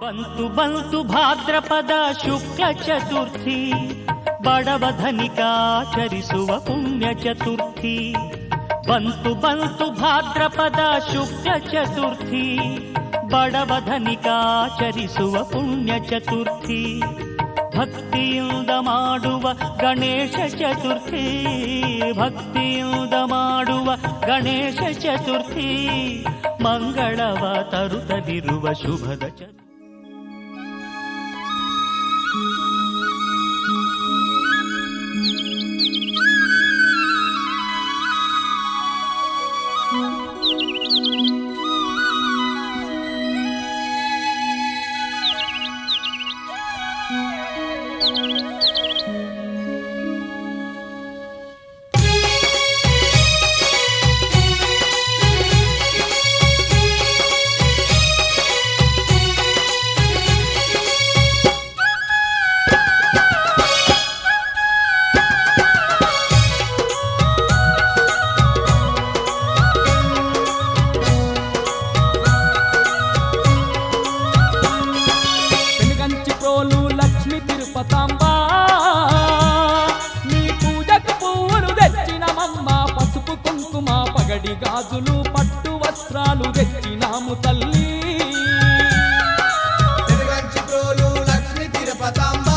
ಬಂತು ಬಂತು ಭಾದ್ರಪದ ಶುಕ್ಲ ಚತುರ್ಥಿ, ಬಡವಧನಿಕಾಚರಿಸುವ ಪುಣ್ಯ ಚತುರ್ಥಿ. ಬಂತು ಬಂತು ಭಾದ್ರಪದ ಶುಕ್ಲ ಚತುರ್ಥಿ, ಬಡವಧನಿಕಾಚರಿಸುವ ಪುಣ್ಯ ಚತುರ್ಥಿ. ಭಕ್ತಿಯಿಂದ ಮಾಡುವ ಗಣೇಶ ಚತುರ್ಥಿ, ಭಕ್ತಿಯಿಂದ ಮಾಡುವ ಗಣೇಶ ಚತುರ್ಥಿ, ಮಂಗಳವ ತರುತ್ತಲಿರುವ ಶುಭದ ಚತುರ್ಥಿ. గాజులు పట్టు వస్త్రాలు తెచ్చినాము తల్లి. తిరుగంచి ప్రోలు లక్ష్మి తిరుపతమ్మ,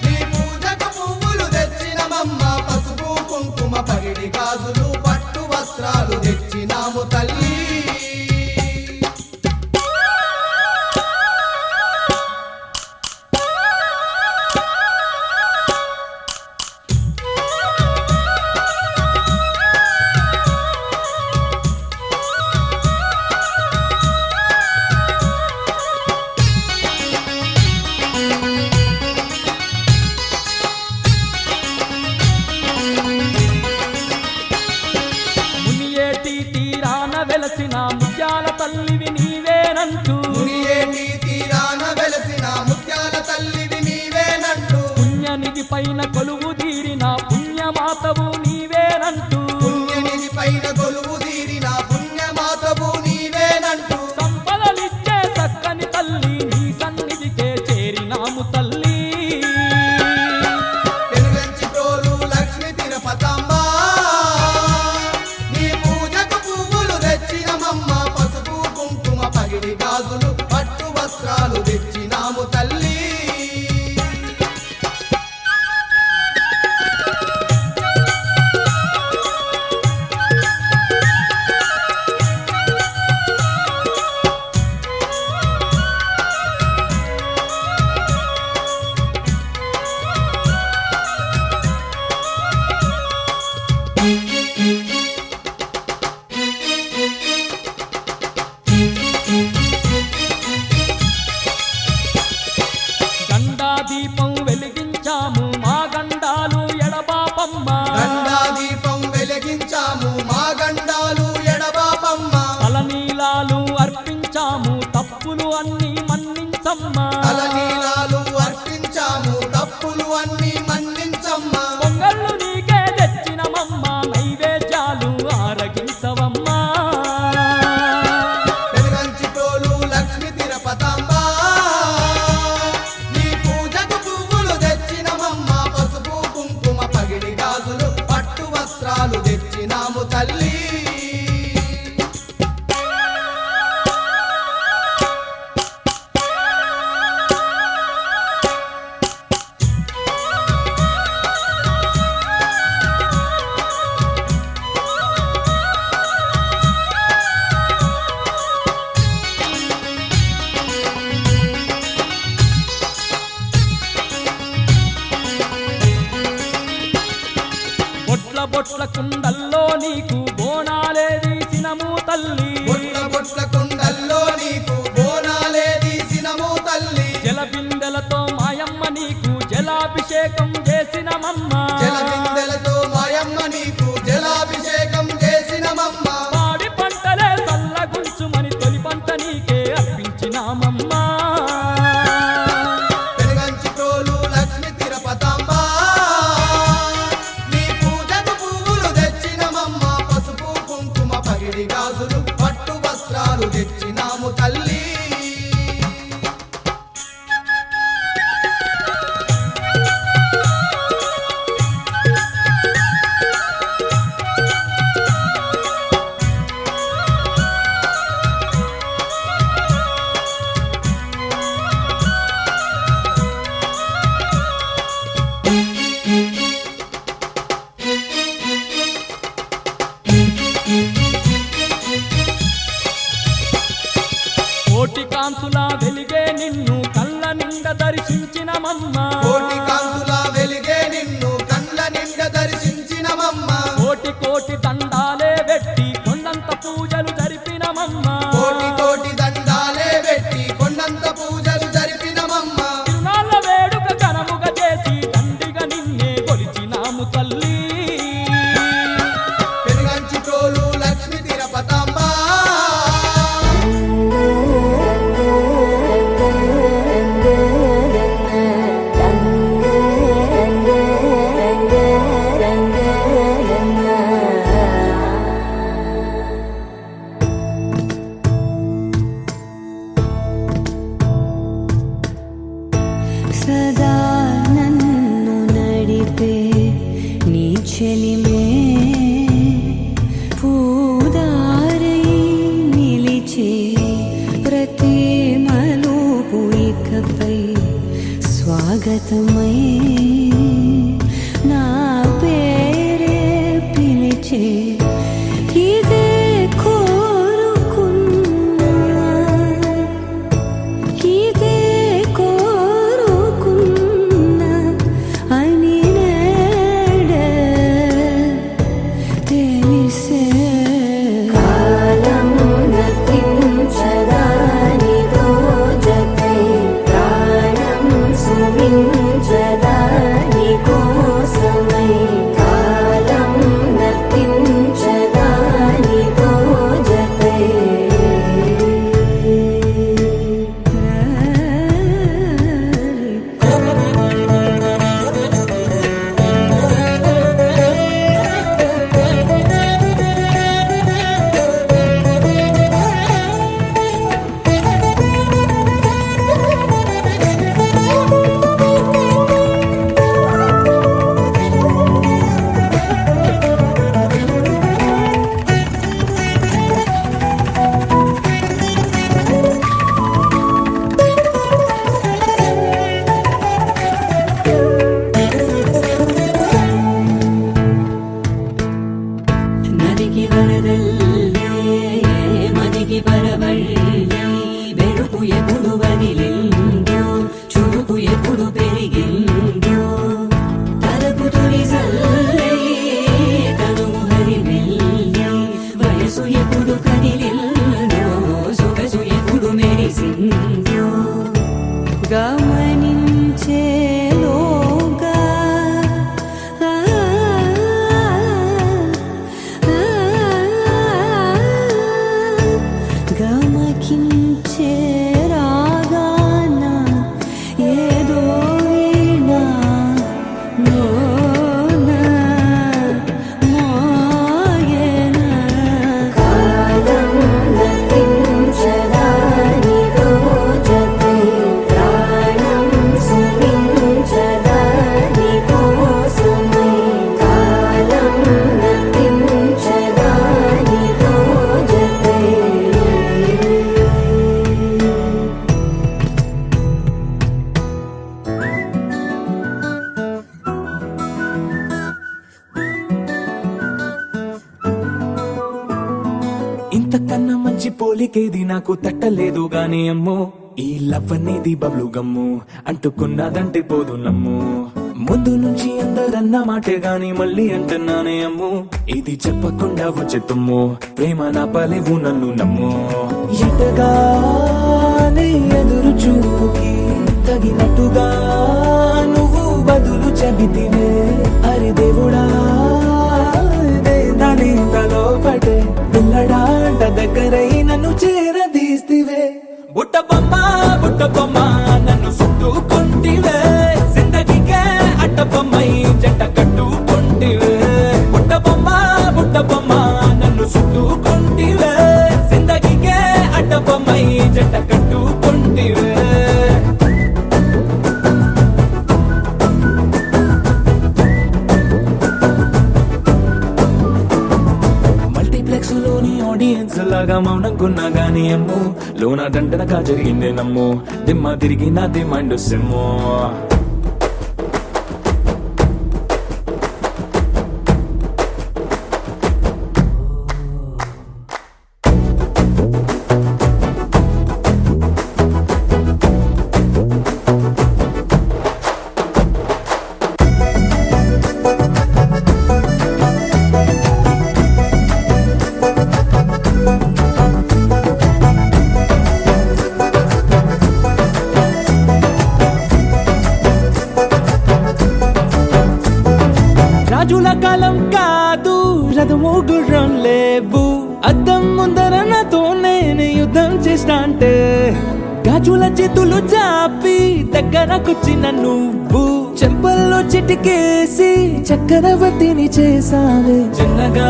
నీ పూజకు పువ్వులు తెచ్చినమమ్మ. పసుపు కుంకుమ పగిడి గాజులు పట్టు వస్త్రాలు తెచ్చినాము తల్లి. వెలసిన ముత్యాల తల్లివి నీవేనంటూ, మునియేటి తీరాన వెలసిన ముత్యాల తల్లివి నీవేనంటూ, పుణ్యనిధి పైన కొలువు తీరిన పుణ్యమాతవు నీవేనంటూ, పుణ్యనిధి పైన కొలువు తీరిన పుణ్యమాతవు నీవేనంటూ, సంపదలిచ్చే చక్కని తల్లి నీ సన్నిధికే చేరినాము తల్లి. తిరుగంచి ప్రోలు లక్ష్మి తిరుపతమ్మ, పసుపు కుంకుమ పగిడి గాజులు పట్టు వస్త్రాలు తెచ్చినాము తల్లి. దీపం వెలిగించాము మా గండాలు ఎడబాపమ్మ, గండా దీపం వెలిగించాము మా గండాలు ఎడబాపమ్మ. తలనీలాలు అర్పించాము తప్పులు అన్ని మన్నించమ్మ, తలనీలాలు అర్పించాము తప్పులు అన్ని మన్నించమ్మ. పొంగళ్ళు నీకే తెచ్చినమమ్మ, నైవేద్యాలు ఆరగించవమ్మా. తిరుగంచి ప్రోలు లక్ష్మి తిరుపతమ్మ, పట్టు వస్త్రాలు తెచ్చినాము తల్లి. బొట్ల కుండల్లో నీకు బోనాలే తీసినము తల్లి, బొట్ల కుండల్లో నీకు బోనాలే తీసినము తల్లి. జల బిందెలతో మాయమ్మ నీకు జలాభిషేకం చేసినమమ్మ, జల బిందెలతో మాయమ్మ నీకు జలాభిషేకం చేసినమమ్మ. పాడి పంటలే చల్లగుంచుమని తొలి పంట నీకే అర్పించినామమ్మ. తిరుగంచి ప్రోలు లక్ష్మి తిరుపతమ్మ, నీ పూజకు పువ్వులు తెచ్చినమమ్మ. పసుపు కుంకుమ పగిడి గాజులు పట్టు వస్త్రాలు తెచ్చినాము తల్లి. కోటి కాంతుల వెలిగే నిన్ను కళ్ళ నిండ దర్శించినమమ్మ కోటి కాంతుల వెలిగే నిన్ను కళ్ళ నిండ దర్శించినమమ్మ కోటి కోటి దండాలే పెట్టి కొండంత పూజలు జరిపినమమ్మ కోటి కోటి దండాలే పెట్టి కొండంత పూజలు జరిపినమమ్మ తిరునాళ్ళ వేడుక ఘనముగా చేసి దండిగా నిన్నే కొలిచినాము తల్లి పెనుగంచి తోలు లక్ష్మి తిరుపతమ్మ సదా నన్ను నడిపే నీ చెలిమే పూదారై నిలిచే ప్రతి మలుపు ఇకపై స్వాగతమై నా పేరే పిలిచే ఇదే కోరుకున్నా ఇదే కోరుకున్నా అని నేడే తెలిసే కాలం నతించదానిదో జతై ప్రాణం సుమించదాని కోసమై కాలం నతించదానిదో జతై నదికి వరదల్లే మదికి పరవళ్ళే వెలుపు ఎప్పుడు వదిలిందో చురుకు ఎప్పుడు పెరిగిందో తలపు తొలి సల్లే తనుము హరివెల్లే వయసు ఎప్పుడు కదిలిందో సొగసు ఎప్పుడు మెరిసిందో గమనించేలోగా గమకించే రాగాన ఏదో వీణా లోన మోయేనా కాలం నతించదానిదో జతై ప్రాణం సుమించదాని కోసమై కాలం నతించదానిదో జతై ఇంతకన్నా మంచి పోలికేది నాకు తట్టలేదు గాని అమ్మో ఈ లవ్ అనేది బబ్లు గమ్ము అంటుకున్నదంటే పోదు నమ్ము ముందు నుంచి అందరన్న మాటే గాని మళ్ళీ అంటున్నానే అమ్ము ఇది చెప్పకుండా వచ్చే తుమ్ము ప్రేమ నా పలేవు నన్ను నమ్ము ఎటగానే ఎదురు చూపుకి తగినట్టుగా నువ్వు బదులు చెబితివే అరి దేవుడా దాని తలో పటే పిల్లడాంట దగ్గరై నన్ను చేరదీస్తివే బుట్ట బొమ్మ నన్ను చుట్టుకుంటివే జిందగీకే అట్ట బొమ్మై జంట కట్టుకుంటివే బుట్ట బొమ్మ నన్ను చుట్టుకుంటివే జిందగీకే అట్ట బొమ్మై జంట కట్టుకుంటివే మల్టీప్లెక్స్ లోని ఆడియన్స్ లాగా మౌనంకున్నా గానీ అమ్ము లోన దండనగా జరిగిందే నమ్ము దిమ్మ తిరిగి నా దిమ్మండు సిమ్ము గాజుల చేతులు చాపి దగ్గరకొచ్చిన నువ్వు చెంపల్లో చిటికేసి చక్రవర్తిని చేసావే చిన్నగా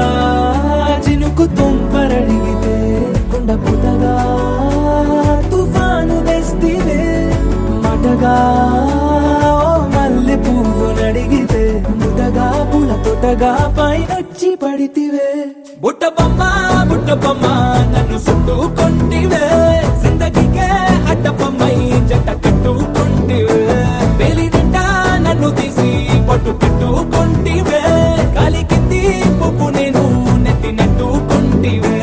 చినుకు తుంపరడిగితే కొండ పుటగా తుఫాను తెస్తివే మాటగా మల్లె పువ్వు నడిగితే ముటగా పూల తోటగా పైనొచ్చి పడితివే బుట్ట బొమ్మ నన్ను చుట్టుకొంటివే జిందగీకే అడ్డపమ్మై జంట కట్టుకొంటివే వేలి నిండా నన్ను తీసి పట్టు పెట్టుకొంటివే కాలి కింది పువ్వు నేను నెత్తి నెట్టుకొంటివే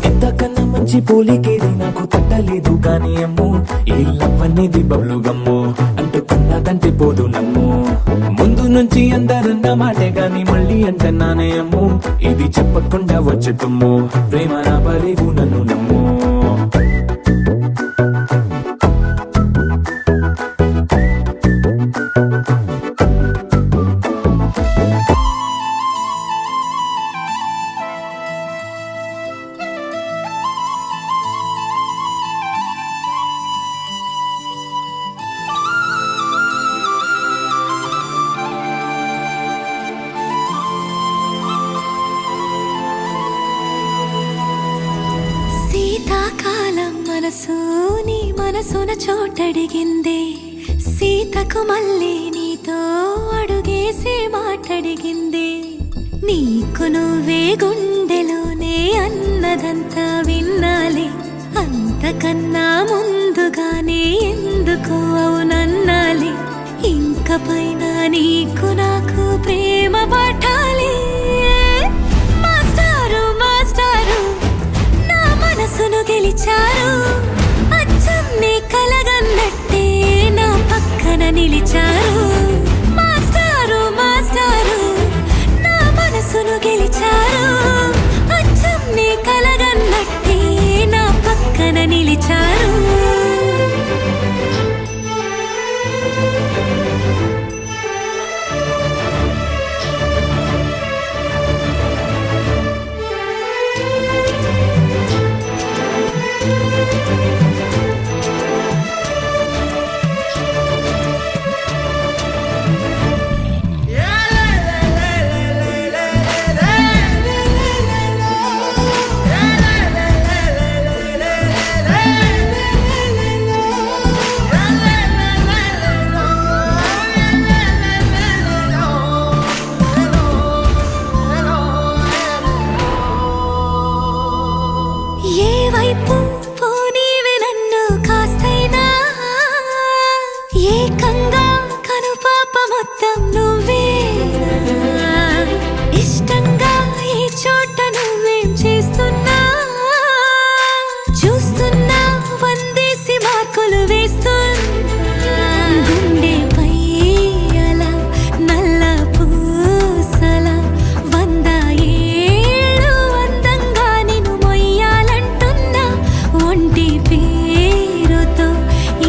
ఎంతకన్నా మంచి పోలికేది నాకు తట్టలేదు కానీ అమ్ము ఈ లవ్ అనేది బబ్లు గమ్ము అంటుకున్నదంటే పోదు నమ్ము ముందు నుంచి అందరన్న మాటే గాని మళ్ళీ అంటున్నానే అమ్ము ఇది చెప్పకుండా వచ్చే తుమ్ము ప్రేమ నా పరేవు నన్ను నమ్ము శీతాకాలం మనసు నీ మనసున చోటడిగిందే సీతకు మళ్ళీ నీతో అడుగేసి మాటడిగిందే నీకు నువ్వే గుండెలోనే అన్నదంతా విన్నాలి అంతకన్నా ముందుగానే ఎందుకు అవునన్నాలి ఇంక పైన నీకు నాకు ప్రేమ పట్టాలి మాస్టారు మాస్టారు నా మనసును గెలిచారు అచ్చం నీ కలగన్నట్టే నా పక్కన నిలిచారు మాస్టారు మాస్టారు నా మనసును గెలిచారు అచ్చం నీ కలగన్నట్టే నా పక్కన నిలిచారు ఏ వైపు పోనీవి నన్ను కాస్తైనా ఏకంగా కనుపాప మొత్తం నువ్వే ఇష్టంగా ఈ చోట నువ్వేం చేస్తున్నా చూస్తున్నా వందేసి మార్కులు వేస్తున్నా గుండెపై అలా నల్ల పూసల 100 ఏళ్ళు అందంగా నిన్ను మొయ్యాలంటున్నా ఒంటి పేరుతో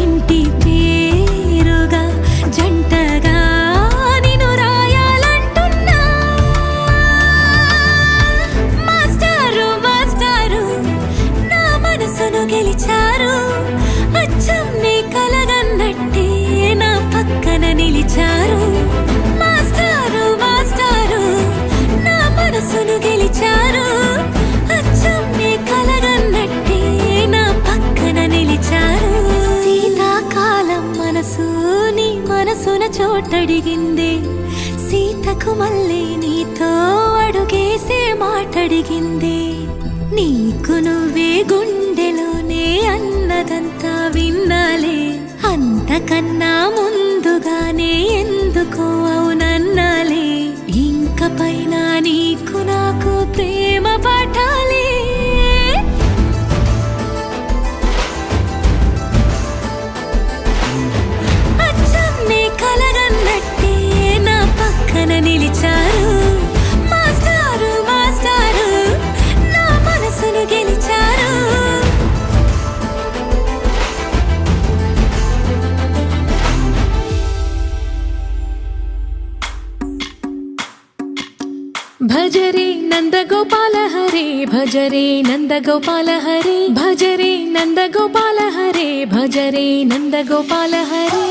ఇంటి పేరుగా జంటగా నిన్ను రాయాలంటున్నా మాస్టారు మాస్టారు నా మనసును గెలిచారు అచ్చం నీ కలగన్నట్టే నా పక్కన నిలిచారు మాస్టారు మాస్టారు నా మనసును గెలిచారు అచ్చం నీ కలగన్నట్టే నా పక్కన నిలిచారు శీతాకాలం మనసు నీ మనసున చోటడిగిందే సీతకు మళ్ళీ నీతో అడుగేసే మాటడిగిందే నీకు నువ్వే గుండెలోనే అన్నదంతా విన్నాలే అంతకన్నా ముందుగానే ఎందుకు అవునన్నాలే ఇంక పైన నీకు నాకు ప్రేమ పట్టాలి అచ్చం నీ కలగన్నట్టే నా పక్కన నిలిచారు మాస్టారు మాస్టారు నా మనసును గెలిచారు భజరే నందగోపాల హరే భజరే నందగోపాల హరే భజరే నందగోపాల హరే భజరే నందగోపాల హరే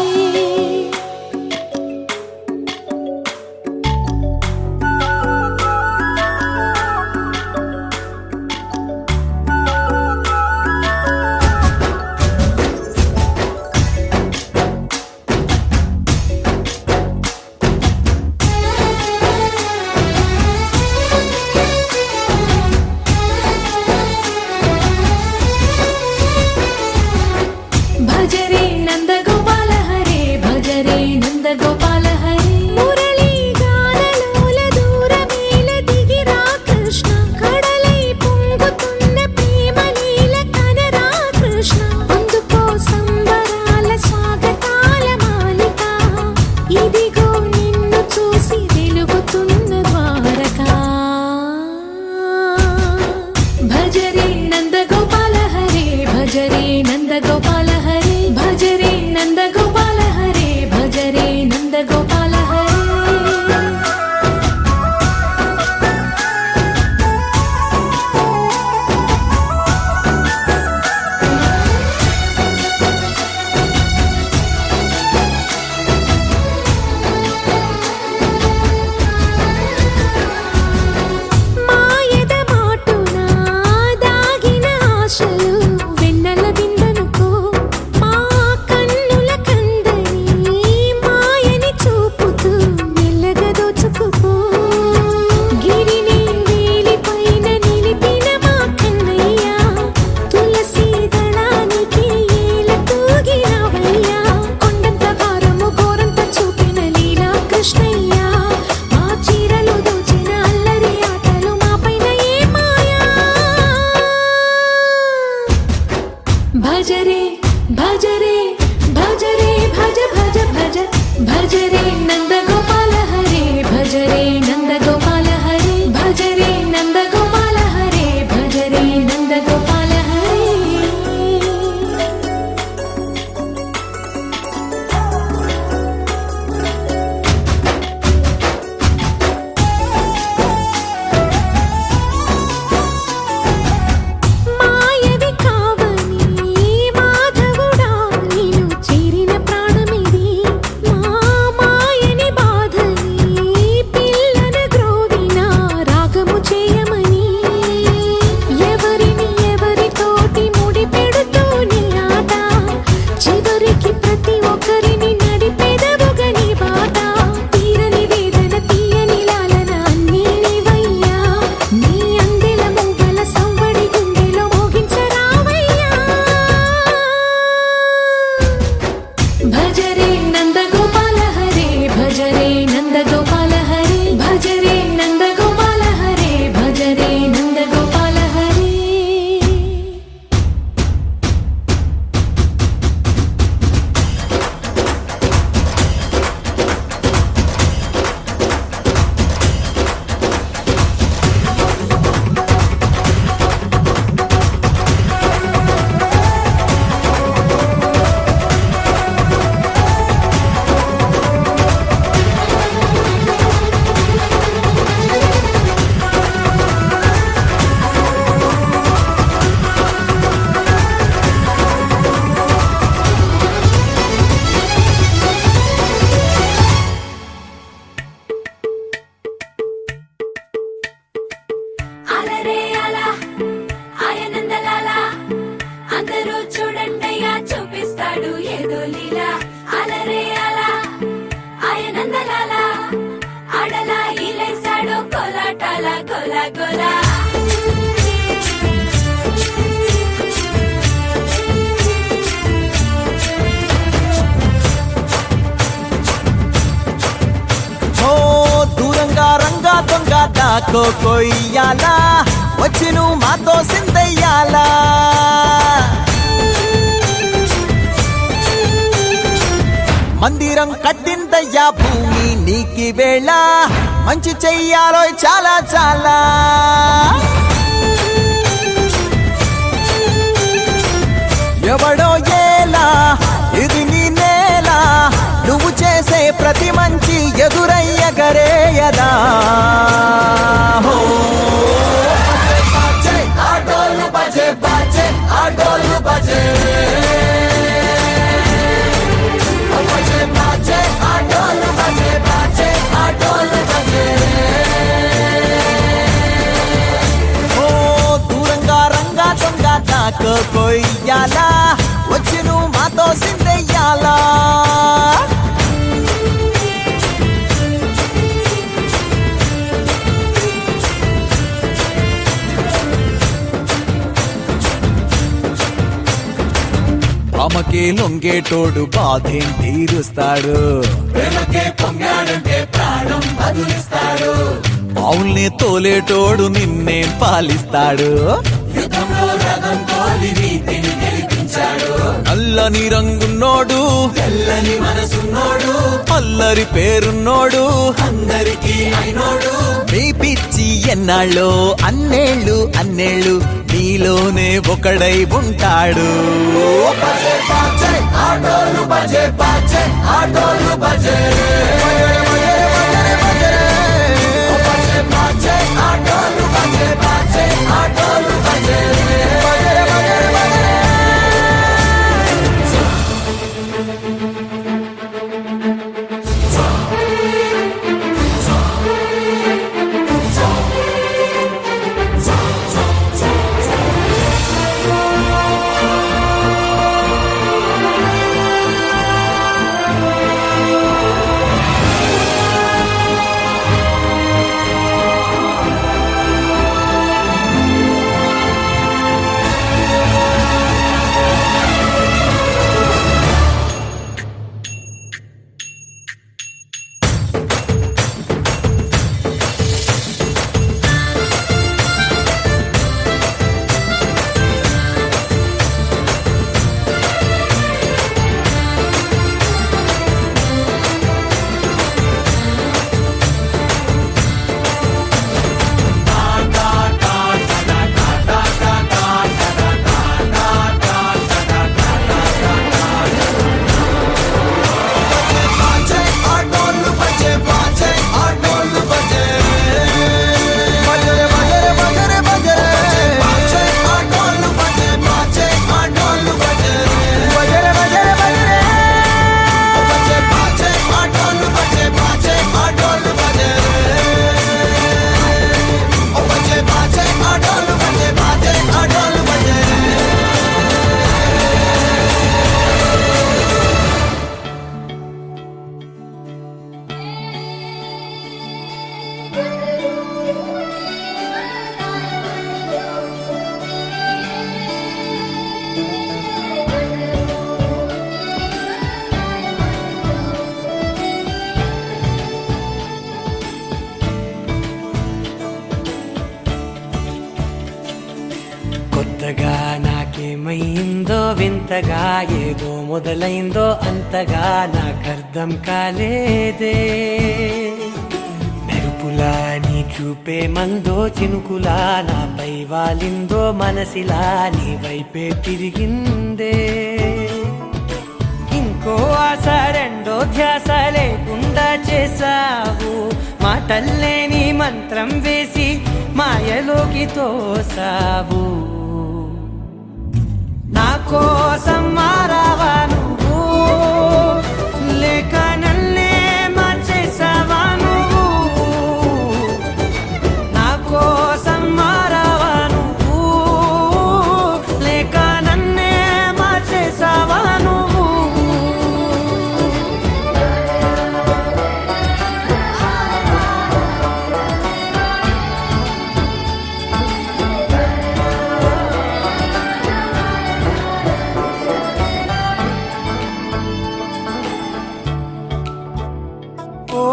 భజరే నందగోపాల హరే భజరే నందగోపాల హరే మురళీ గానలోల దూరమేల దిగిరా కృష్ణ కడలై పొంగుతున్న ప్రేమ లీల కనరా కృష్ణ అందుకో సంబరాల స్వాగతాల మాలిక ఇదిగో నిన్ను చూసి వెలుగుతున్న ద్వారకా భజరే నందగోపాల హరే భజరే నందగోపాల హరే భజరే నందగోపాల హరే భజరే నందగోపాల హరే మాయద మాటున దాగిన ఆశలు వెన్నెల దిండనుకో మా కన్నుల కందని మాయని చూపుతూ మెల్లగా దోచుకుపో గిరిని వేలిపైన నిలిపిన మా కన్నయ్య తులసి దళానికి ఏల తూగినవయ్యా కొండంత భారము గోరంత చూపిన లీలా కృష్ణయ్య మా చీరలు దోచిన అల్లరి ఆటలు మాపైన ఏ మాయా భజరే భజరే భజరే భజ భజ భజ భజరే నందగోపాల హరే భజరే నందగోపాల హరే భజరే నందగోపాల హరే భజరే నందగోపాల హరే మాయవి కావని మాధవుడా నిన్ను చేరిన ప్రాణమిది మా మాయని బాధని పిల్లన గ్రోవిన రాగము చేయమని ఎవరిని ఎవరితోటి ముడి పెడుతూ నీ ఆట చివరికి ప్రతి ఒక్కరిని నడిపెదవుగని బాట తీరని వేదన తీయని లాలన అన్నీ నీవయ్యా నీ అందెల మూగల సంవడి గుండెలో మోగించరావయ్యా భజరే నందగోపాల హరే భజరే నందగోపాల హరే భజరే నందగోపాల హరే భజరే నందగోపాల హరే అలరే అలా ఆయనందలాల అందరూ చూడండయ్యా చూపిస్తాడు ఏదో లీలా అలరే అలా ఆయనందలాల ఆడలా ఈలేశాడు కోలాటాల గోలా గోలా ఓ దూరంగా రంగా దొంగ దాకో కొయ్యాలా వచ్చి నువ్వు మాతో సిందయ్యాలా మందిరం కట్టిందయ్యా భూమి నీకి వేళ మంచి చెయ్యాలో చాలా చాలా ఎవడో ఏలా ఇది నీ నేల నువ్వు చేసే ప్రతి మంచి ఎదురయ్య గరేయదా కొయ్యాలా వచ్చి నువ్వు మాతో సిందెయ్యాలా ఆమెకే లొంగేటోడు బాధేం తీరుస్తాడు అవునే తోలేటోడు నిన్నేం పాలిస్తాడు నల్లని రంగున్నోడు తెల్లని మనసున్నోడు అల్లరి పేరున్నోడు అందరికీ అయినోడు మీ పిచ్చి ఎన్నాళ్ళో అన్నేళ్ళు అన్నేళ్ళు నీలోనే ఒకడై ఉంటాడు ఆటోలు బజే బాజే ఆటోలు బజే ఆటోలు బజే బాజే ఆటోలు బజే కొత్తగా నాకేమైందో వింతగా ఏదో మొదలైందో అంతగా నాకర్థం కాలేదే మెరుపులా నీ చూపే మందో చినుకులా నాపై వాలిందో మనసిలా నీ వైపే తిరిగిందే ఇంకో ఆశ రెండో ధ్యాస లేకుండా చేసావు మాటల్లే నీ మంత్రం వేసి మాయలోకి తోసావు నా కోసం మారావా నువ్వు లేక నన్నే మార్చేసావా నువ్వు నా కోసం మారావా నువ్వు లేక నన్నే మార్చేసావా నువ్వు ఓ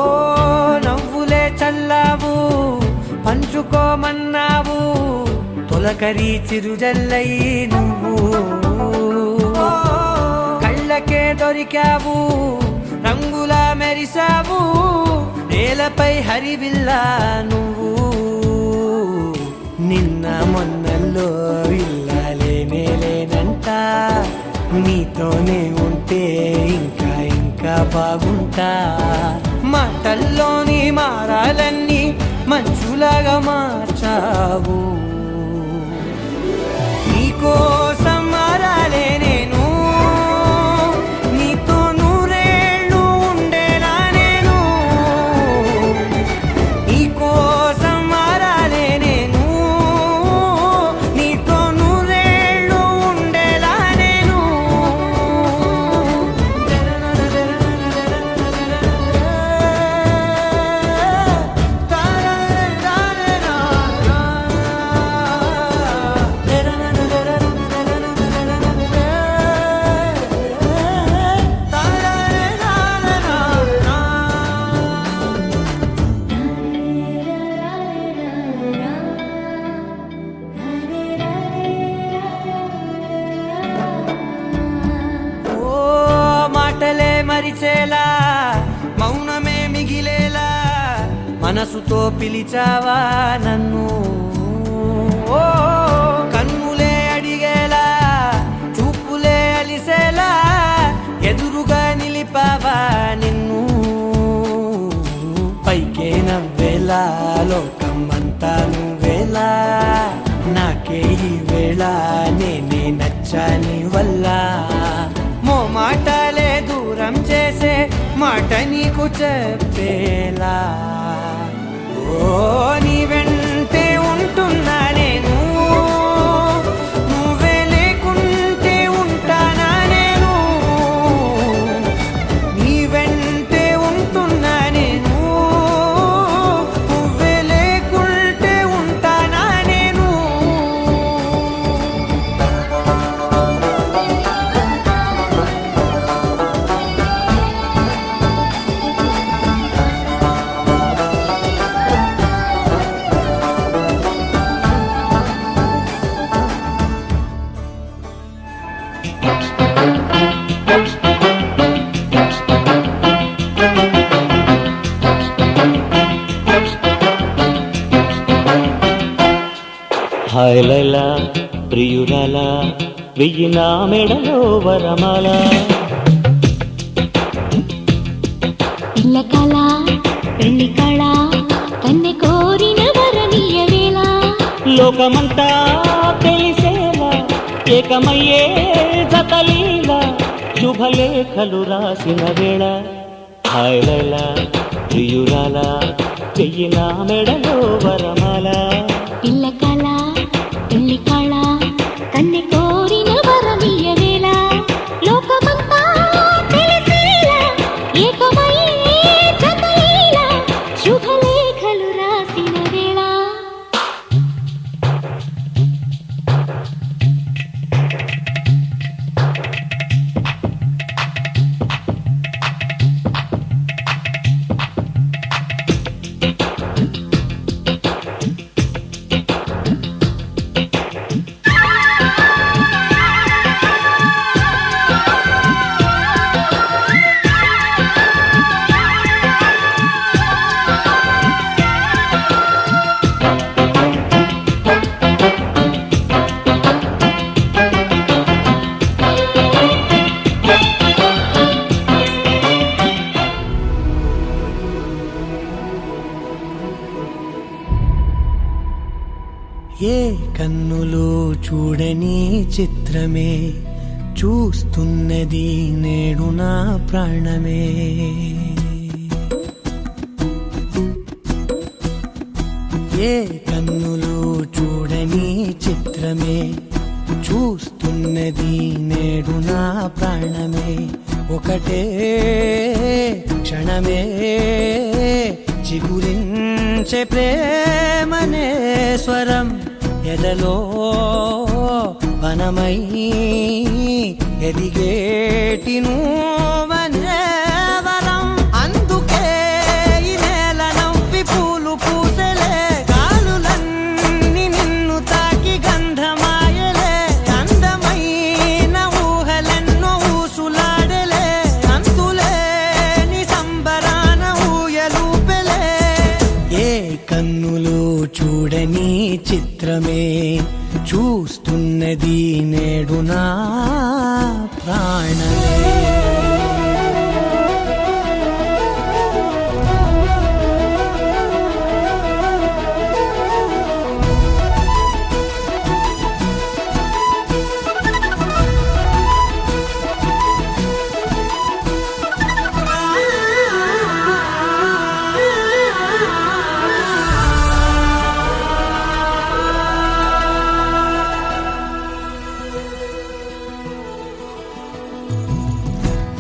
నవ్వులే చల్లావు పంచుకోమన్నావు తొలకరి చిరుజల్లై నువ్వు కళ్ళకే దొరికావు రంగులా మెరిసావు నేలపై హరివిల్లా నువ్వు నిన్న మొన్నల్లో ఇల్లాలేనే లేనంట నీతోనే ఉంటే ఇంకా ఇంకా బాగుంటా మాటల్లోని మారాలన్నీ మంచులాగా మార్చావు నీకోసం మారాలే నేను నీతో నూరేళ్ళు ఉండేలా నేను నీకోసం మారాలే నేను నీతో నూరేళ్ళు కలిసేలా మౌనమే మిగిలేలా మనసుతో పిలిచావా నన్ను ఓ కన్నులే అడిగేలా చూపులే అలిసేలా ఎదురుగా నిలిపావా నిన్ను పైకే నవ్వేలా లోకమంతా నువ్వేలా నాకే ఈ వేళ నేనే నచ్చాని వల్ల మో మాటలే దూరం చేసే మాట నీకు చెప్పేలా ఓ నీ వెంటే ఉంటున్నా నేను నువ్వే లేకుంటే ఉంటానా నేను నీ వెంటే ఉంటున్నా నేను నువ్వే లేకుంటే ఉంటానా నేను హాయ్ లైలా ప్రియురాలా వెయ్యి నా మెడలో వరమాల పిల్ల కళ పెళ్లి కళ కన్నె కోరిన వరనీయ వేళ లోకమంతా తెలిసేలా ఏకమయ్యే జతలీలా శుభలేఖలు రాసిన వేళ హాయ్ లైలా ప్రియురాలా వెయ్యి నా మెడలో వరమాల పిల్ల కళ పెళ్లి కళ కన్నె కోరిన వరనీయ వేళ లోకమంతా తెలిసేలా ఏకమయ్యే జతలీలా శుభలేఖలు రాసిన వేళ ఏ కన్నులు చూడని చిత్రమే చూస్తున్నది నేడు నా ప్రాణమే ఏ కన్నులు చూడని చిత్రమే చూస్తున్నది నేడు నా ప్రాణమే ఒకటే క్షణమే చిగురించే ప్రేమనే స్వరం ఎదలో వనమై ఎదిగేటి నువ్వనే వరం అందుకే ఈ నేల నవ్వి పూలు పూసలే గాలులన్నీ నిన్ను తాకి గంధమాయలే అందమైన ఊహలెన్నో ఊసులాడలే అంతులేని సంబరాన ఊయలూపెలే ఏ కన్నులు చూడని చిత్రమే చూస్తున్నది నేడు నా ప్రాణమే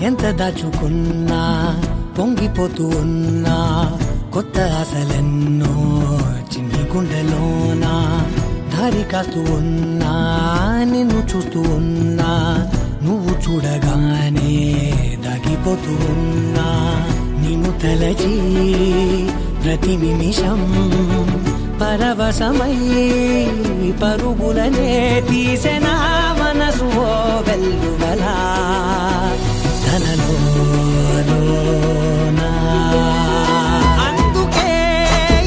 ఎంత దాచుకున్నా పొంగిపోతూ ఉన్నా కొత్త ఆశలెన్నో చిన్ని గుండెలోనా దారి కాస్తూ ఉన్నా నిన్ను చూస్తూ ఉన్నా నువ్వు చూడగానే దాగిపోతూ ఉన్నా నిన్ను తలచి ప్రతి నిమిషం పరవశమై పరుగులనే తీసెనా మనసు ఓ వెల్లువలా తనలోనా. అందుకే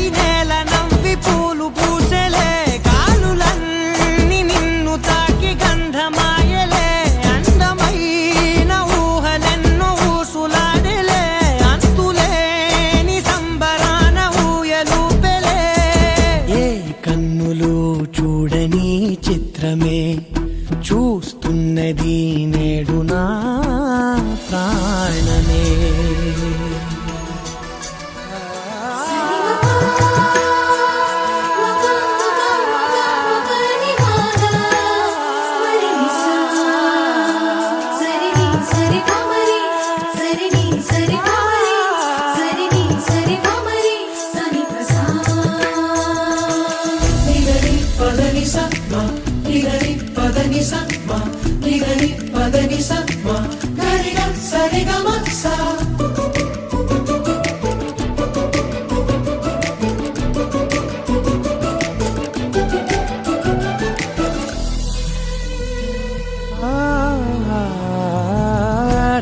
ఈ నేల నవ్వి పూలు పూసెలే, కాలులన్నీ నిన్ను తాకి గంధమాయలే, అందమైన ఊహలెన్నో ఊసులాడలే, అంతులేని సంబరాన ఊయలూపెలే. ఏ కన్నులు చూడని చిత్రమే చూస్తున్నది నేడు నా ప్రాణమే.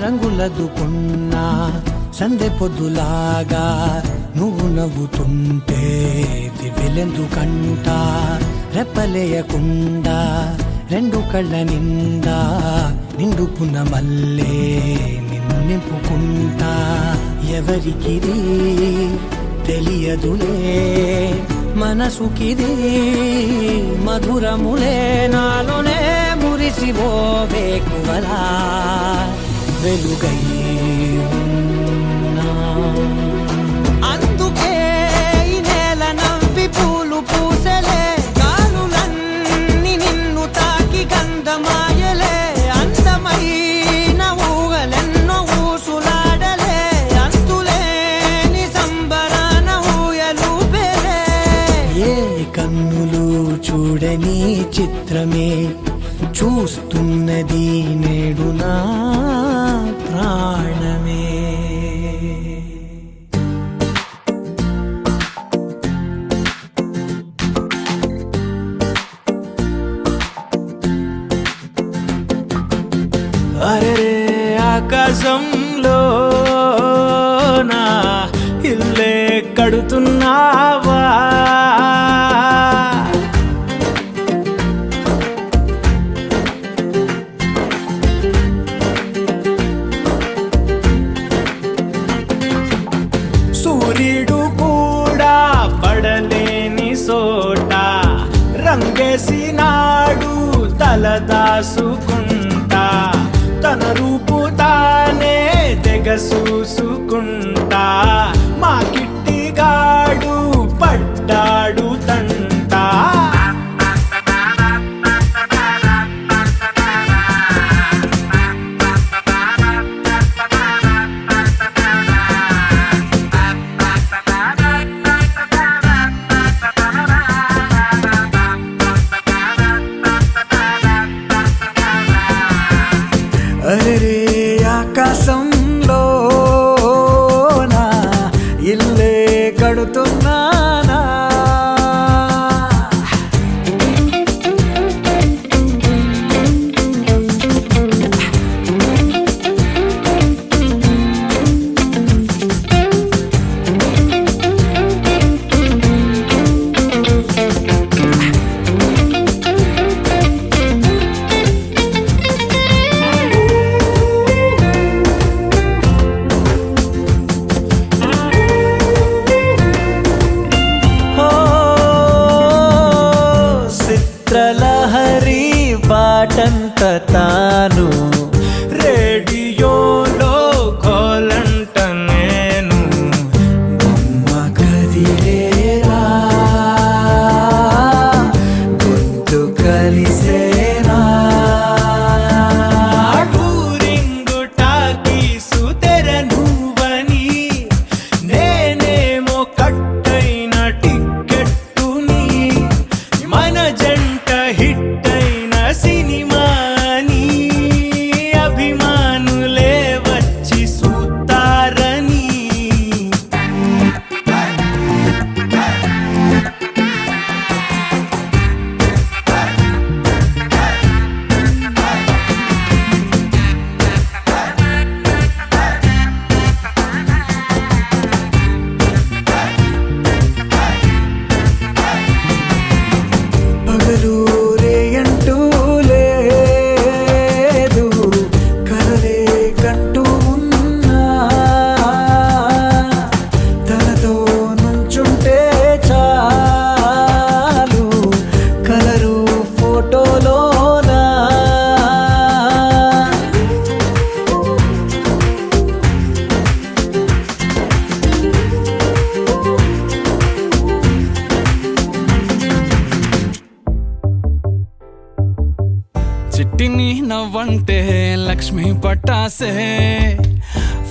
రంగులదుకున్నా సందె పొద్దులాగా నువ్వు నవ్వుతుంటే దివ్యలెందుకంట, రెప్పలేయకుండా రెండు కళ్ళ నిండా నిండుకున్న మల్లే నిన్ను నింపుకుంటా. ఎవరికిది తెలియదులే మనసుకిది మధురములే, నాలోనే మురిసివో వేకువలా వెలుగై ఉన్నా. అందుకే ఈ నేల నవ్వి పూలు పూసెలే, కాలులన్నీ నిన్ను తాకి గంధమాయలే, అందమైన ఊహలెన్నో ఊసులాడలే, అంతులేని సంబరాన ఊయలూపెలే. ఏ కన్నులు చూడని చిత్రమే చూస్తున్నది నేడు నా ప్రాణమే. అరే ఆకాశంలో నా ఇల్లే కడుతున్నావా, సూర్యుడు కూడా పడలేని సోట రంగేసినాడు తలదాసుకుంటా, తన రూపు తానే తెగ చూసుకుంటా, మా కిట్టిగాడు పడ్డాడు తంట. అరే ఆకాశంలో నా ఇల్లే కడుతున్నానా, చిత్రలహరి బాటంత తాను, రేడియోలో కోలంట నేను, బొమ్మ కదిలేరా గొంతు కలిసేరా, టూరింగు టాకీసు తెర నువ్వని, నేనేమో కట్టైన టిక్కెట్టుని, మన జంట హిట్ అయిన సినిమాని. నవ్వంటే లక్ష్మి పట్టాసే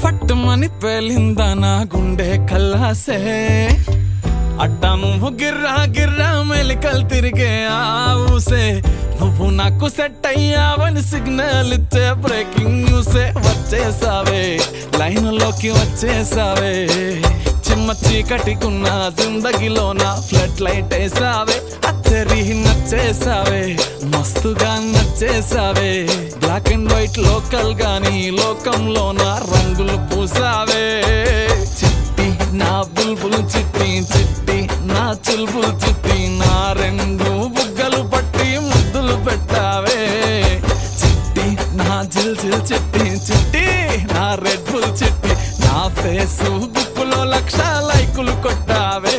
ఫట్టుమని పేలిందా నా గుండె కల్లాసే అట్టా నువ్వు గిర్రా గిర్రా మెలికలు తిరిగే ఆ ఊసే నువ్వు నాకు సెట్ అయ్యావని సిగ్నల్ ఇచ్చే బ్రేకింగ్ న్యూసే వచ్చేసావే లైన్లోకి వచ్చేసావే చిమ్మ చీకటికున్న జిందగీలో నా ఫ్లడ్ లైట్ వేసావే అత్తరి నచ్చేసావే మస్తుగా నచ్చేసావే బ్లాక్ అండ్ వైట్ లోకల్ గాని లోకంలో నా రంగులు పూసావే చిట్టి నా బుల్బుల్ చిట్టి చిట్టి నా చుల్బుల్ చిట్టి నా రెండు బుగ్గలు పట్టి ముద్దులు పెట్టావే చిట్టి నా జిల్ జిల్ చిట్టి చిట్టి నా రెడ్ బుల్ చిట్టి నా ఫేసు బుక్కులో 1,00,000 లైకులు కొట్టావే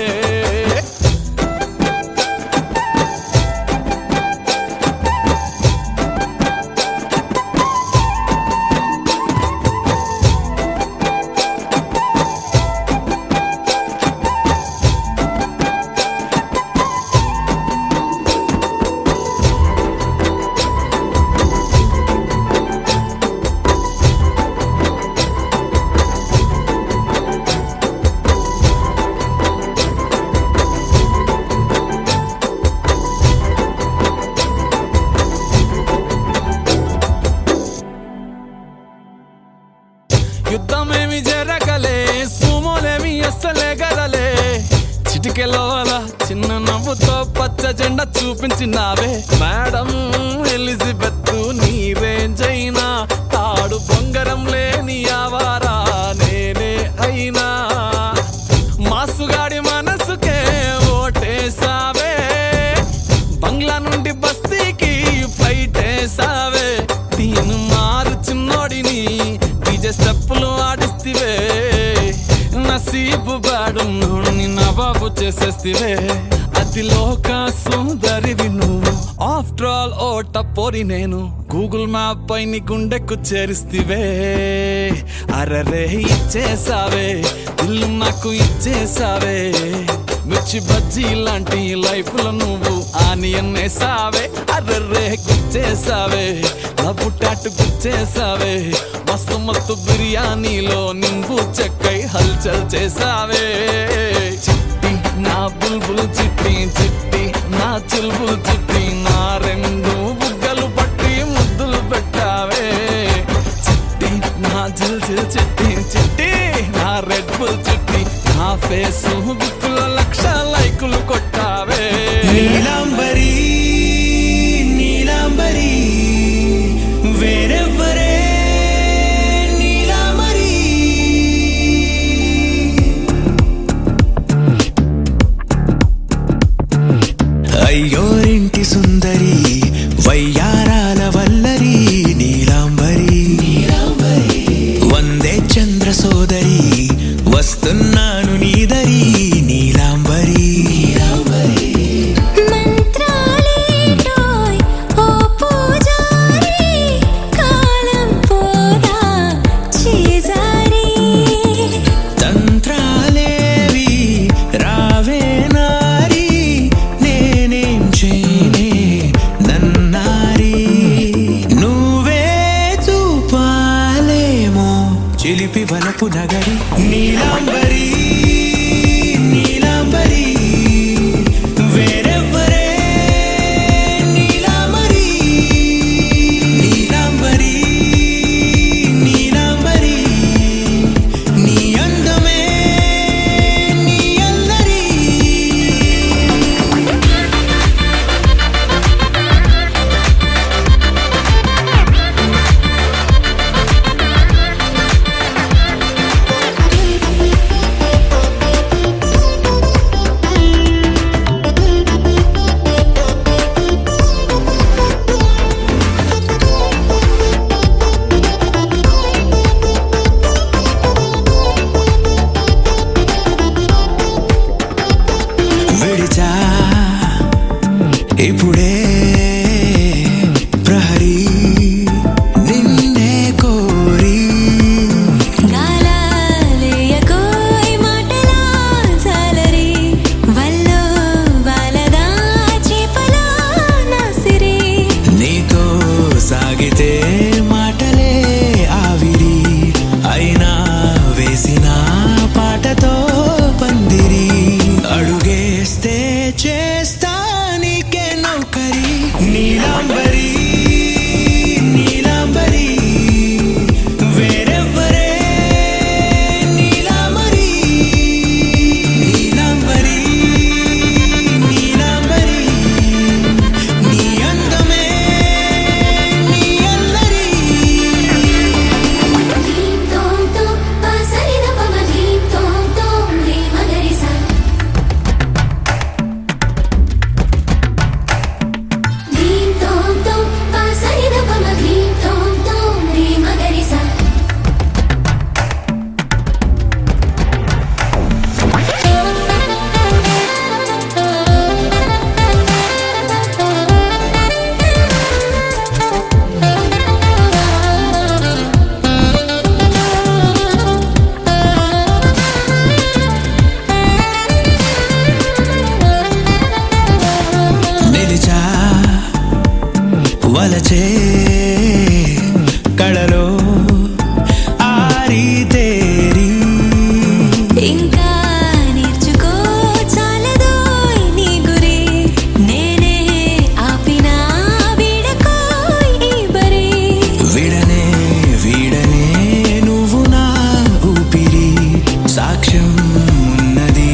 యుద్ధమేమి జరగలే సుమోలేమి అస్సలే గదలే చిటికెలో అలా చిన్న నవ్వుతో పచ్చ జెండా చూపించినావే మేడం ఎలిజబెత్ నీ రేంజ్ అయినా తాడు బొంగరం లేని ఆవారా నేనే అయినా మాసుగాడి మనసుకే ఓటేసావే బంగ్లా నుండి బస్తీకి ఫ్లైట్ వేసావే దీని మారు చిన్నోడిని డీజే స్టెప్పులు ఆడిస్తివే నసీబు బాడున్నోడిని నవాబు చేసేస్తివే అతి లోక సుందరివి నువ్వు ఆఫ్టర్ ఆల్ ఓ టపోరి నేను గూగుల్ మ్యాప్ పై నీ గుండెకు చేరిస్తివే అరరే ఇచ్చేసావే ఇల్లు నాకు ఇచ్చేసావే మిర్చి బజ్జీ లాంటి లైఫ్ లో నువ్వు ఆనియన్ వేసావే అర్రే గుచ్చేసావే లవ్వు టాటు గుచ్చేసావే మస్తు మస్తు బిర్యానీలో నింబు చెక్కై హల్చల్ చేసావే చిట్టి నా బుల్బుల్ చిట్టి చిట్టి నా చుల్బుల్ చిట్టి నా రెండు బుగ్గలు పట్టి ముద్దులు పెట్టావే చిట్టి నా జిల్ జిల్ చిట్టి చిట్టి నా రెడ్ బుల్ చిట్టి నా ఫేసు బుక్కులో 1,00,000 లైకులు కొట్టావే నీలాంబరి నీలాంబరి వేరెవ్వరే నీలాంబరి అయ్యోరింటి సుందరి వయ్యారాల వల్లరి నీలాంబరి వందే చంద్ర సోదరి వస్తున్నాను నీదరి నీలాంబరి మంత్రాలేటోయ్ ఓ పూజారి కాలం పోదా చేజారి తంత్రాలేవి రావే నారి నేనేం చేయనే నన్నారి నువ్వే చూపాలేమో చిలిపి వలపు నగరి నీలాంబరి నీలాంబరి వేరెవ్వరే నీలాంబరి నీలాంబరి నీలాంబరి నీ అందమే నీ అల్లరి విడిచా ఇప్పుడే ప్రహరీ నిన్నే కోరి గాలాలేయకోయ్ మాటలా జాలరి వల్లో వాలదా చేపలా నాసిరి నీతో సాగితే చేస్తా నీకే నౌకరి నీలాంబరి నీలాంబరి వేరెవ్వరే నీలాంబరి నీలాంబరి నీలాంబరి నీ అందమే నీ అల్లరి ధీం తోం తోం పసరిద పమ ధీం తోం తోం రే మగరిసా ధీం తోం తోం పసరిద పమ ధీం తోం తోం రే మగరిసా నిలిచా వలచే కళలో ఆరి తేరి ఇంకా నేర్చుకో చాలదోయ్ నీ గురి నేనే ఆపినా వీడకోయ్ ఈ బరి విడనే వీడనే నువ్వు నా ఊపిరి సాక్ష్యం ఉన్నది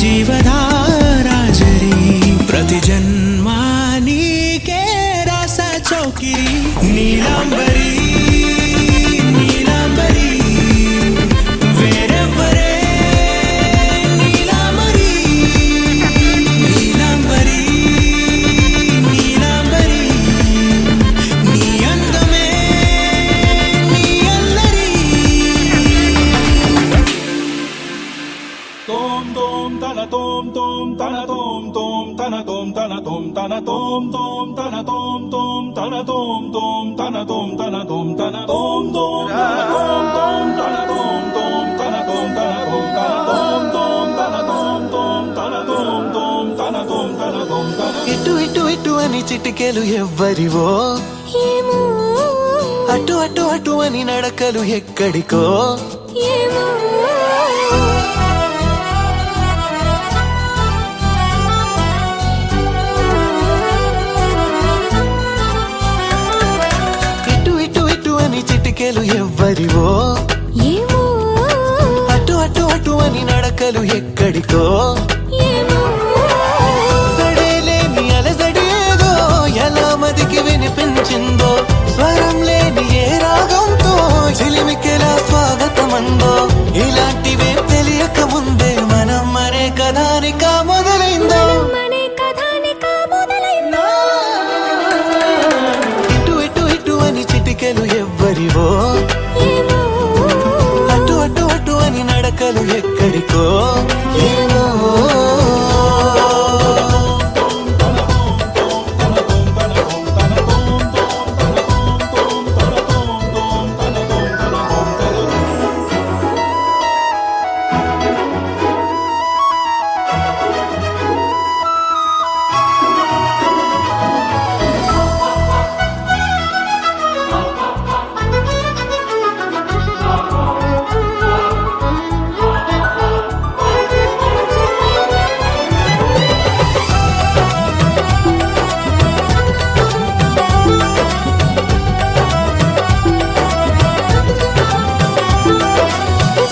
జీవధారాజరి ప్రతి జన్మా నీకే రాస చౌకిరి నీలాంబరి నీలాంబరి వేరెవ్వరే నీలాంబరి నీలాంబరి నీలాంబరి నీ అందమే నీ అల్లరి తోం తోం తన తోం తోం తన తోం తోం తన తోం తన తోం తన తోం తోం తన తోం తోం తన తోం తోం తన తోం తన తోం తన తోం తోం తన తోం తోం తన తోం తోం తన తోం తన తోం తన తోం తోం తన తోం తోం తన తోం తోం తన తోం తన తోం తన ఇటు ఇటు ఇటు అని చిటికెలు ఎవ్వరివో ఏమో అటు అటు అటు అని నడకలు ఎక్కడికో ఏమో ఇటు ఇటు ఇటు అని చిటికెలు ఎవ్వరివో ఏమో అటు అటు అటు అని నడకలు ఎక్కడికో ఏమో సడేలేని అలజడి ఏదో ఎలా మదికి వినిపించిందో స్వరం లేని ఏ రాగంతో చిలిమికెలా స్వాగతమందో ఇలాంటివే తెలియక ముందే మనం మరే కథానిక మొదలైందో మనే కథానిక మొదలైందో ఇటు ఇటు ఇటు అని చిటికెలు ఎవ్వరివో ఏమో అటు అటు అటు అని నడకలు ఎక్కడికో ఏమో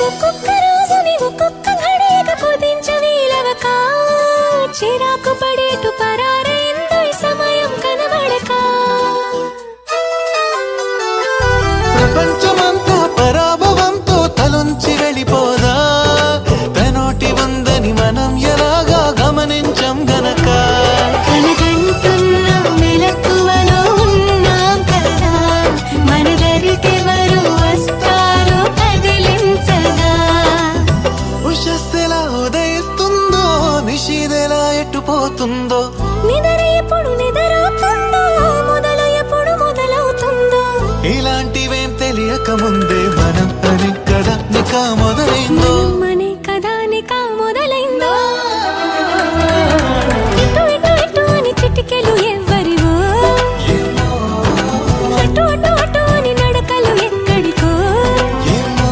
ఒక్కొక్క రోజుని ఒక్కొక్క ఘడియగా కుదించవీలవక చిరాకు పడేటు పరారైందో ఈ సమయం కనబడక ప్రపంచమంతా పరాభవంతో తలొంచి వెళ్ళిపోదా తనోటి ఉందని మనం ఎలాగా గమనించం గనక కనగంటున్న మెలకువలో ఉన్నాం కదా మన దరికెవరు వస్తారో కదిలించగా ఉషస్సెలా ఉదయిస్తుందో నిషీదెలా ఎట్టుపోతుందో నిద్ర ఎప్పుడు నిద్రవుతుందో మొదలు ఎప్పుడు మొదలవుతుందో ఇలాంటివేం తెలియక ముందే మనం అని కదా నిక మొదలైందో మనే కథానిక మొదలైందో ఇటు ఇటు ఇటు అని చిటికెలు ఎవ్వరివో అటు అటు అటు అని నడకలు ఎక్కడికో ఏమో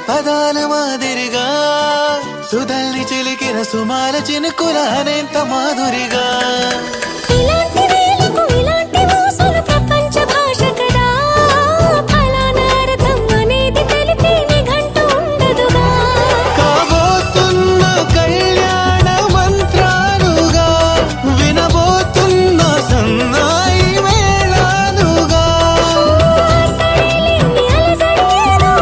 పదాల మాదిరిగా సుధల్ని చిలికిన సుమాల చినుకుల అనేంత మాధురిగా ఇలాంటి వేళకు ఇలాంటి మోసలు ప్రపంచ భాష కదా ఫలానా అర్థం అనేది తెలిపే నిఘంటు ఉండదుగా కాబోతున్న కళ్యాణ మంత్రాలుగా వినబోతున్న సన్నాయి మేళాలుగా సరేలేని అలజడేదో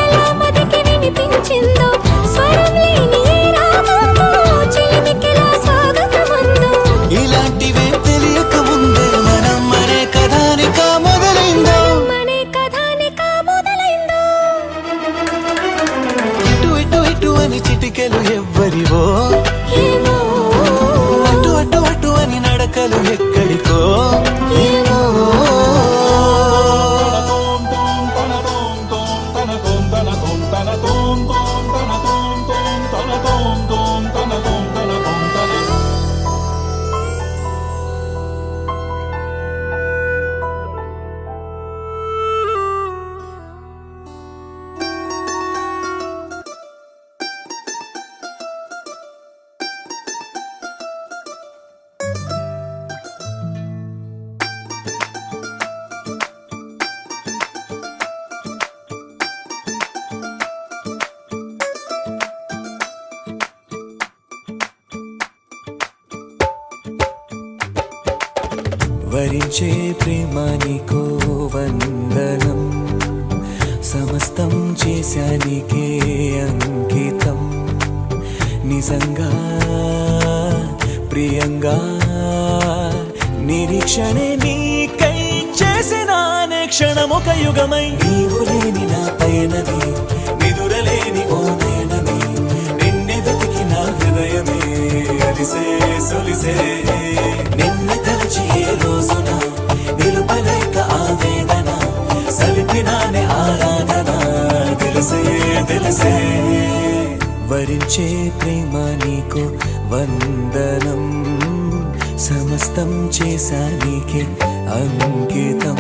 ఎలా మదికి వినిపించిందో స్వరం లేని ఏ రాగంతో చిలిమికిలా స్వాగతమందో ఇలాంటివే తెలియక ముందే మనం మరే కథానిక మొదలైందో మనే కథానిక మొదలైందో ఇటు ఇటు ఇటు అని చిటికెలు ఎవ్వరివో ఏమో అటు అటు అటు అని నడకలు ఎక్కడికో ఏమో వరించే ప్రేమ నీకో వందనం సమస్తం చేశానికే అంకితం నిజంగా ప్రియంగా నిరీక్షణే నీకై చేసిన క్షణమొక యుగమై నీవు లేని నా పయనమే నిదురలేని ఓ నయనమే నిన్నే వెతికిన హృదయమే అలిసే సొలిసే నిన్ను తలచి ఏ రోజున నిలుపలేక ఆవేదన సలిపినానే ఆరాధన తెలిసే తెలిసే వరించే ప్రేమ నీకు వందనం సమస్తం చేశా నీకే అంకితం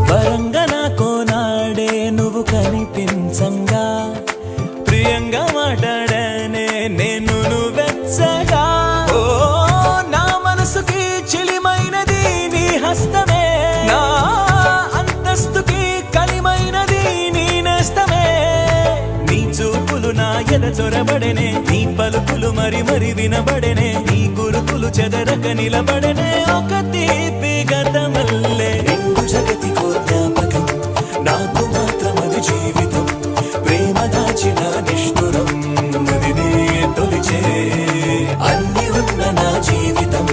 వరంగా నాకో నాడే నువ్వు కనిపించంగా ప్రియంగా మాట్లాడనే నేను నువ్వెచ్చగా ఓ నా మనసుకి చిలిమైనది నీ హస్తమే నా అంతస్తుకి కలిమైనది నీ నేస్తమే నీ చూపులు నా ఎద చొరబడెనే నీ పలుకులు మరి మరి వినబడెనే నీ గురుకులు చెదరక నిలబడెనే ఒక తీపి గతమల్లే రెండు జగతికో జ్ఞాపకం నాకు మాత్రమది జీవితం ప్రేమ దాచిన నిష్ఠురం నదినే తొలిచే అన్ని ఉన్న నా జీవితం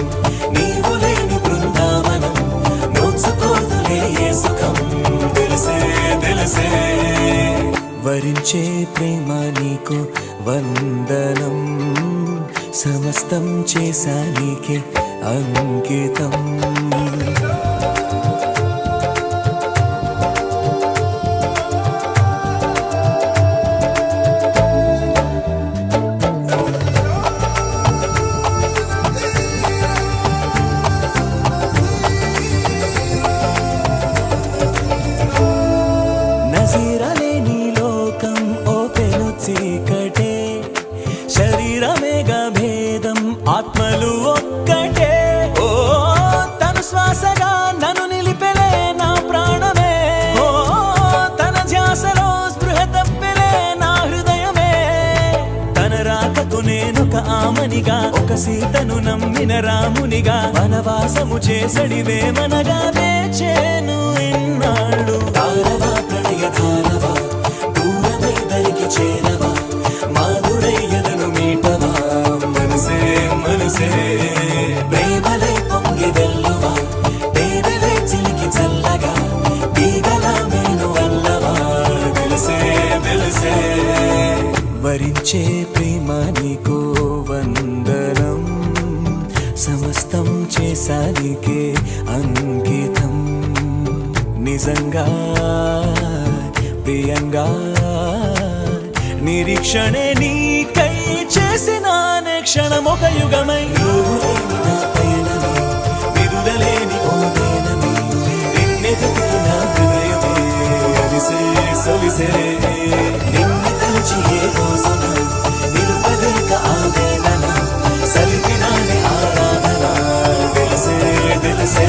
నీవు లేని బృందావనం నోచుకోదులే ఏ సుఖం తెలిసే తెలిసే వరించే ప్రేమ నీకు వందనం సమస్తం చేశా నీకే అంకితం నజీరలే నీ లోకం ఓ పెను చీకటే శరీరమేగా భేదం ఆత్మలు ఒక్కటే ఓ తను శ్వాసగా నన్ను నిలిపెలే నా ప్రాణమే ఓ తన ధ్యాసలో స్పృహ తప్పెలే నా హృదయమే తన రాకకు నేనొక ఆమనిగా ఒక సీతను నమ్మిన రామునిగా వనవాసము చేసడివే మనగా వేచేను ఇన్నాళ్ళు తారవా ప్రణయ ధారవా దూరమై దరికి చేరవా మాధురయ్యదను మీటవా మనసే మనసే ప్రేమలై పొంగి వెల్లువా తేనెలై చిలికి చల్లగా తీగలా మేను వల్లవా తెలిసే తెలిసే వరించే ప్రేమ నీకో నీకే అంకితం నిజంగా ప్రియంగా నిరీక్షణే నీకై చేసిన క్షణం ఒక యుగమై విదురలేని ఓదేనమే నిన్నెతుకుతున్న హృదయమే అలిసే సొలిసే నిన్ను తలచి ఏ రోజున నిరుపదేక ఆవేదన సలిపినాని ఆరాధన తెలిసే తెలిసే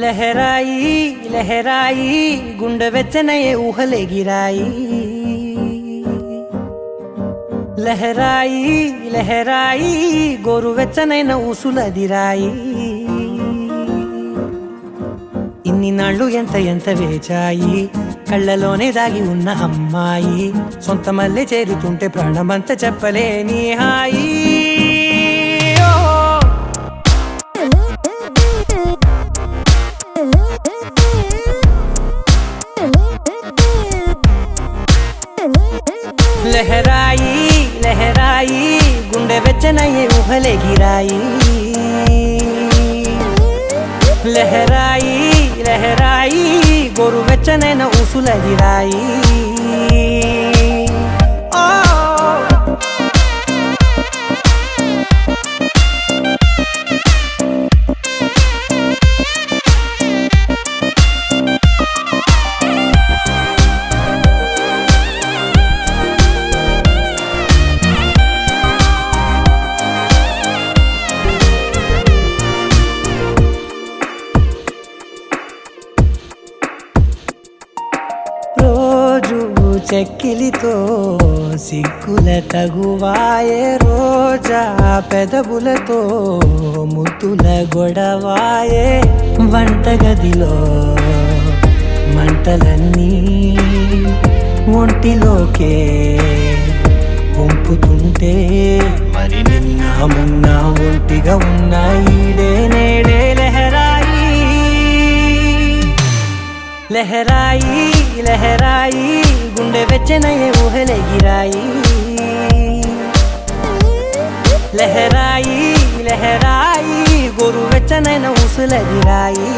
లహరాయి లహరాయి గుండె వెచ్చనయే ఊహలెగిరాయి లహరాయి లహరాయి గోరు వెచ్చనైన ఊసులదిరాయి ఇన్ని నాళ్ళు ఎంత ఎంత వేచాయి కళ్ళలోనే దాగి ఉన్న అమ్మాయి సొంత మల్లె చేరుతుంటే ప్రాణమంత చెప్పలేని హాయి లహరాయి లహరాయి గుండె వెచ్చనయ్యే ఊహలెగిరాయి లహరాయి లహరాయి గోరు వెచ్చనైన ఊసులదిరాయి చెక్కిలితో సిగ్గుల తగువాయే రోజా పెదవులతో ముద్దుల గొడవాయే వంటగదిలో మంటలన్నీ ఒంటిలోకే వంపుతుంటే మరి నిన్న మొన్న ఒంటిగా ఉన్న ఈడే నేడే లహరాయి లహరాయి లహరాయి గుండె వెచ్చనయ్యే ఊహలెగిరాయి లహరాయి లహరాయి గోరు వెచ్చనైన ఊసులదిరాయి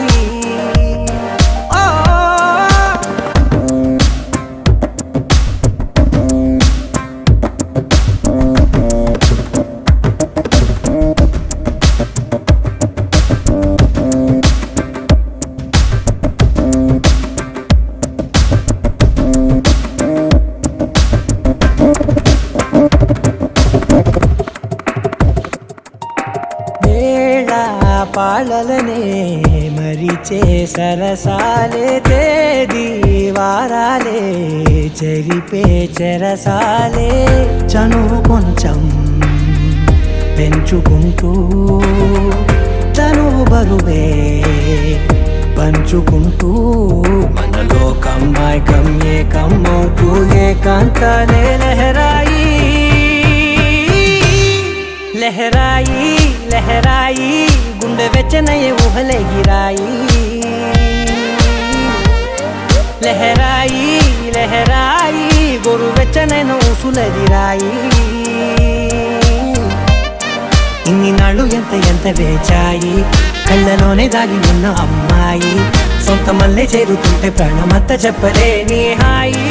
పాలలనే మరిచే సరసాలే తేదీ వారాలే చెరిపే చెరసాలే చనువు కొంచెం పెంచుకుంటూ తనువు బరువే పంచుకుంటూ మనలో కమ్మాయికం ఏకమ్మవుతూ ఏకాంతాలే లహరాయి లహరాయి లహరాయి గుండె వెచ్చనయ్యే ఊహలెగిరాయి లహరాయి లహరాయి గోరు వెచ్చనైన ఊసులదిరాయి ఇన్ని నాళ్ళు ఎంత ఎంత వేచాయి కళ్ళలోనే దాగి ఉన్న అమ్మాయి సొంత మల్లె చేరుతుంటే ప్రాణమంత చెప్పలేని హాయి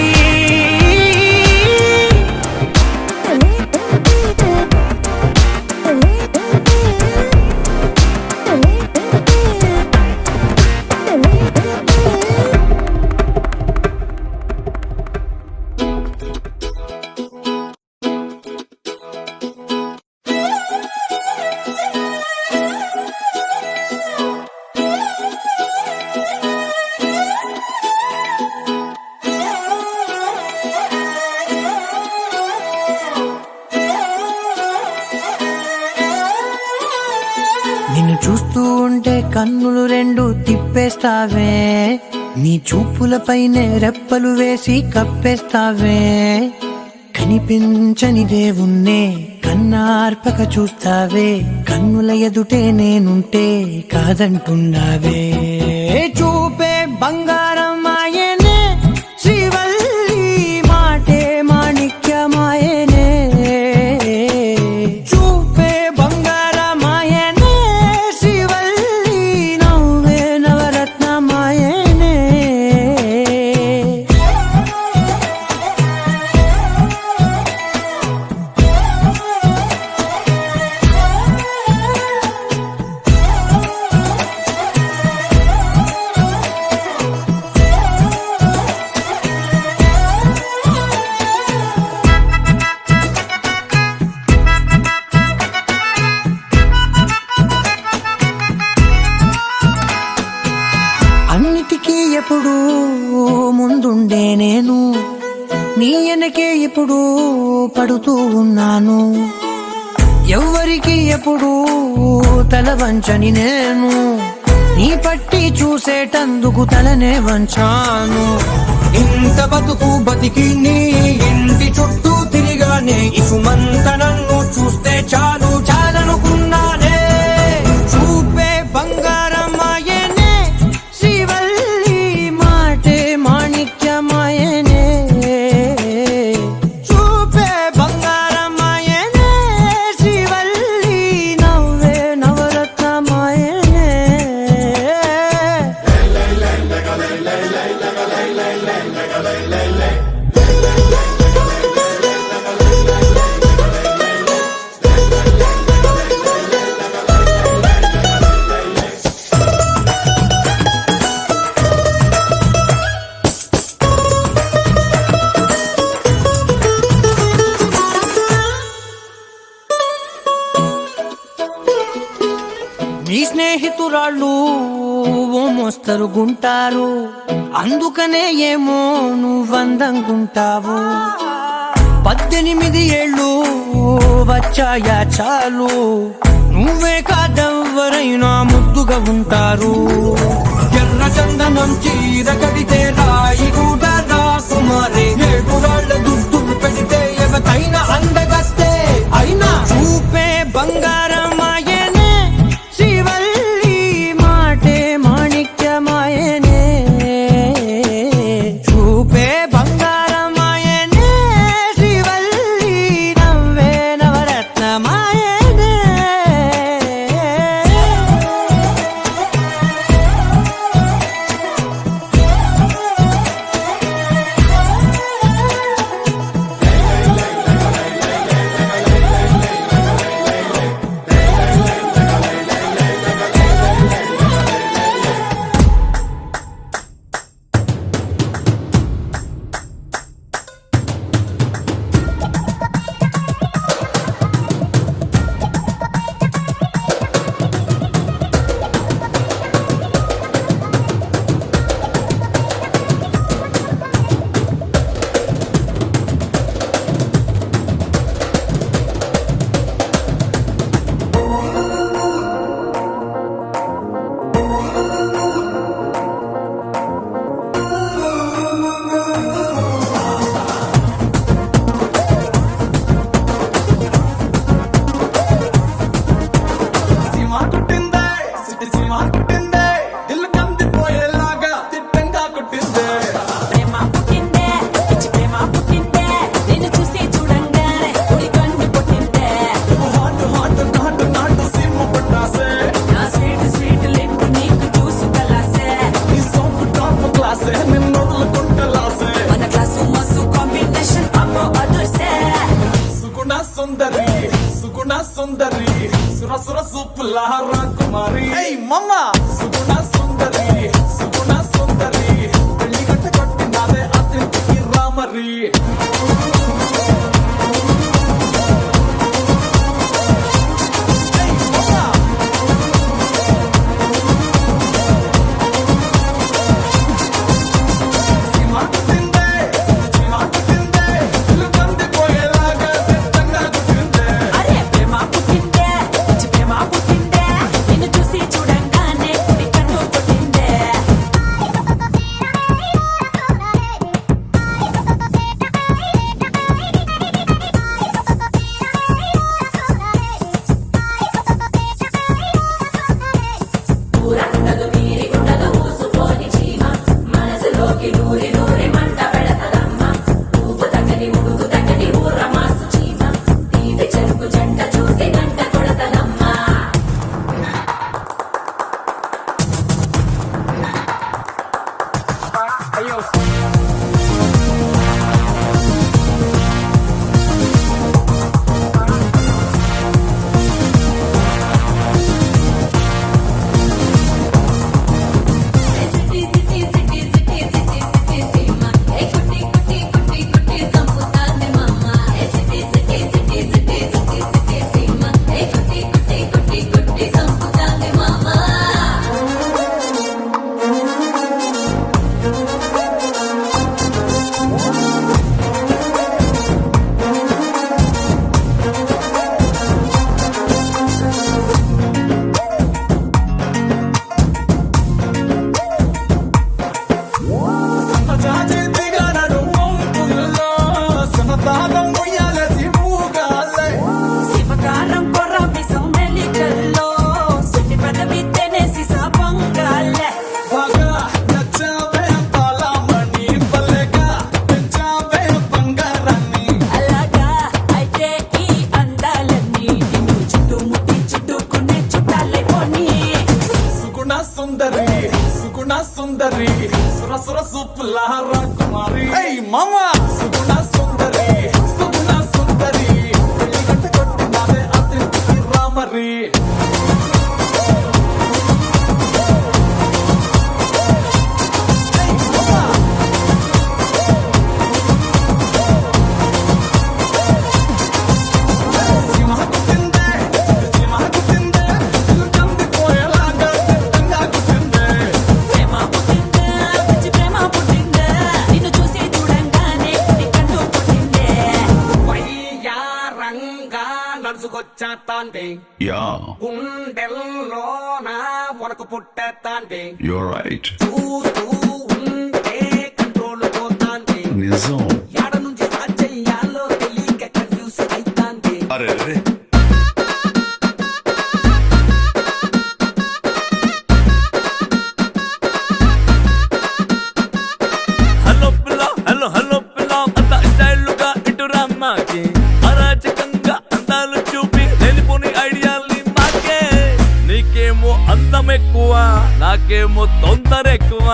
నిన్ను చూస్తూ ఉంటే కన్నులు రెండు తిప్పేస్తావే నీ చూపులపైనే రెప్పలు వేసి కప్పేస్తావే కనిపించని దేవుణ్ణే కన్నార్పక చూస్తావే కన్నుల ఎదుటే నేనుంటే కాదంటున్నావే చూపే బంగారం మాయే ఉండే నేను నీ వెనకే ఇప్పుడు పడుతూ ఉన్నాను. ఎవ్వరికి ఎప్పుడు తల వంచని నేను నీ పట్టి చూసేటందుకు తలనే వంచాను. ఇంత బతుకు బతికి నీ ఇంటి చుట్టూ తిరిగానే ఇసుమంత నన్ను చూస్తే చాలు చాలనుకున్నానే. చూపే బంగారమాయనే శ్రీవల్లి మాటే మాణిక్యమాయనే. చూపే బంగారమాయనే శ్రీవల్లి నవ్వే నవరత్నమాయనే. నీ స్నేహితురాళ్ళు ఓ మోస్తరు గుంటారు, అందుకనే ఏమో నువ్వందంగుంటావు. 18 ఏళ్ళు వచ్చాయా చాలు, నువ్వే కాదెవ్వరైనా ముద్దుగా ఉంటారు. ఎర్ర చందనం చీర కడితే రాయి కూడా రాకుమారే, 7 రాళ్ళ దుద్దులు పెడితే ఎవతైనా అందగస్తే అయినా. చూపే బంగారమాయనే శ్రీవల్లి మాటే మాణిక్యమాయనే. చూపే బంగారమాయనే శ్రీవల్లి నవ్వే నవరత్నమాయనే. సుందరి సుర సుర సూపుల రాకుమారి మమ్మ సుగుణ సుందరి సుగుణ సుందరి పెళ్లి గట్ట కొట్టినారే అతిథికి రామరి. మామ సుగుణ సుందరి సుగుణ సుందరి పెళ్లి గంట కొట్టినావే అతిథి రామరి నడుచుకొచ్చేస్తాండి గుండెల్లో నా వరకు పుట్టేస్తాండి చూస్తూ ఉంటే కంట్రోల్ పోతాండి ఎడ నుంచి స్టార్ట్ చెయ్యాలో తెలియక కన్ఫ్యూజ్ అయితాండి హలో పిల్ల హలో హలో పిల్ల అంత స్టైల్గా ఇటు రమ్మాకి అరాచకంగా అందాలు చూపి వెళ్ళిపోని ఐడియాల్ని మాకే నీకేమో అందం ఎక్కువ నాకేమో తొందర ఎక్కువ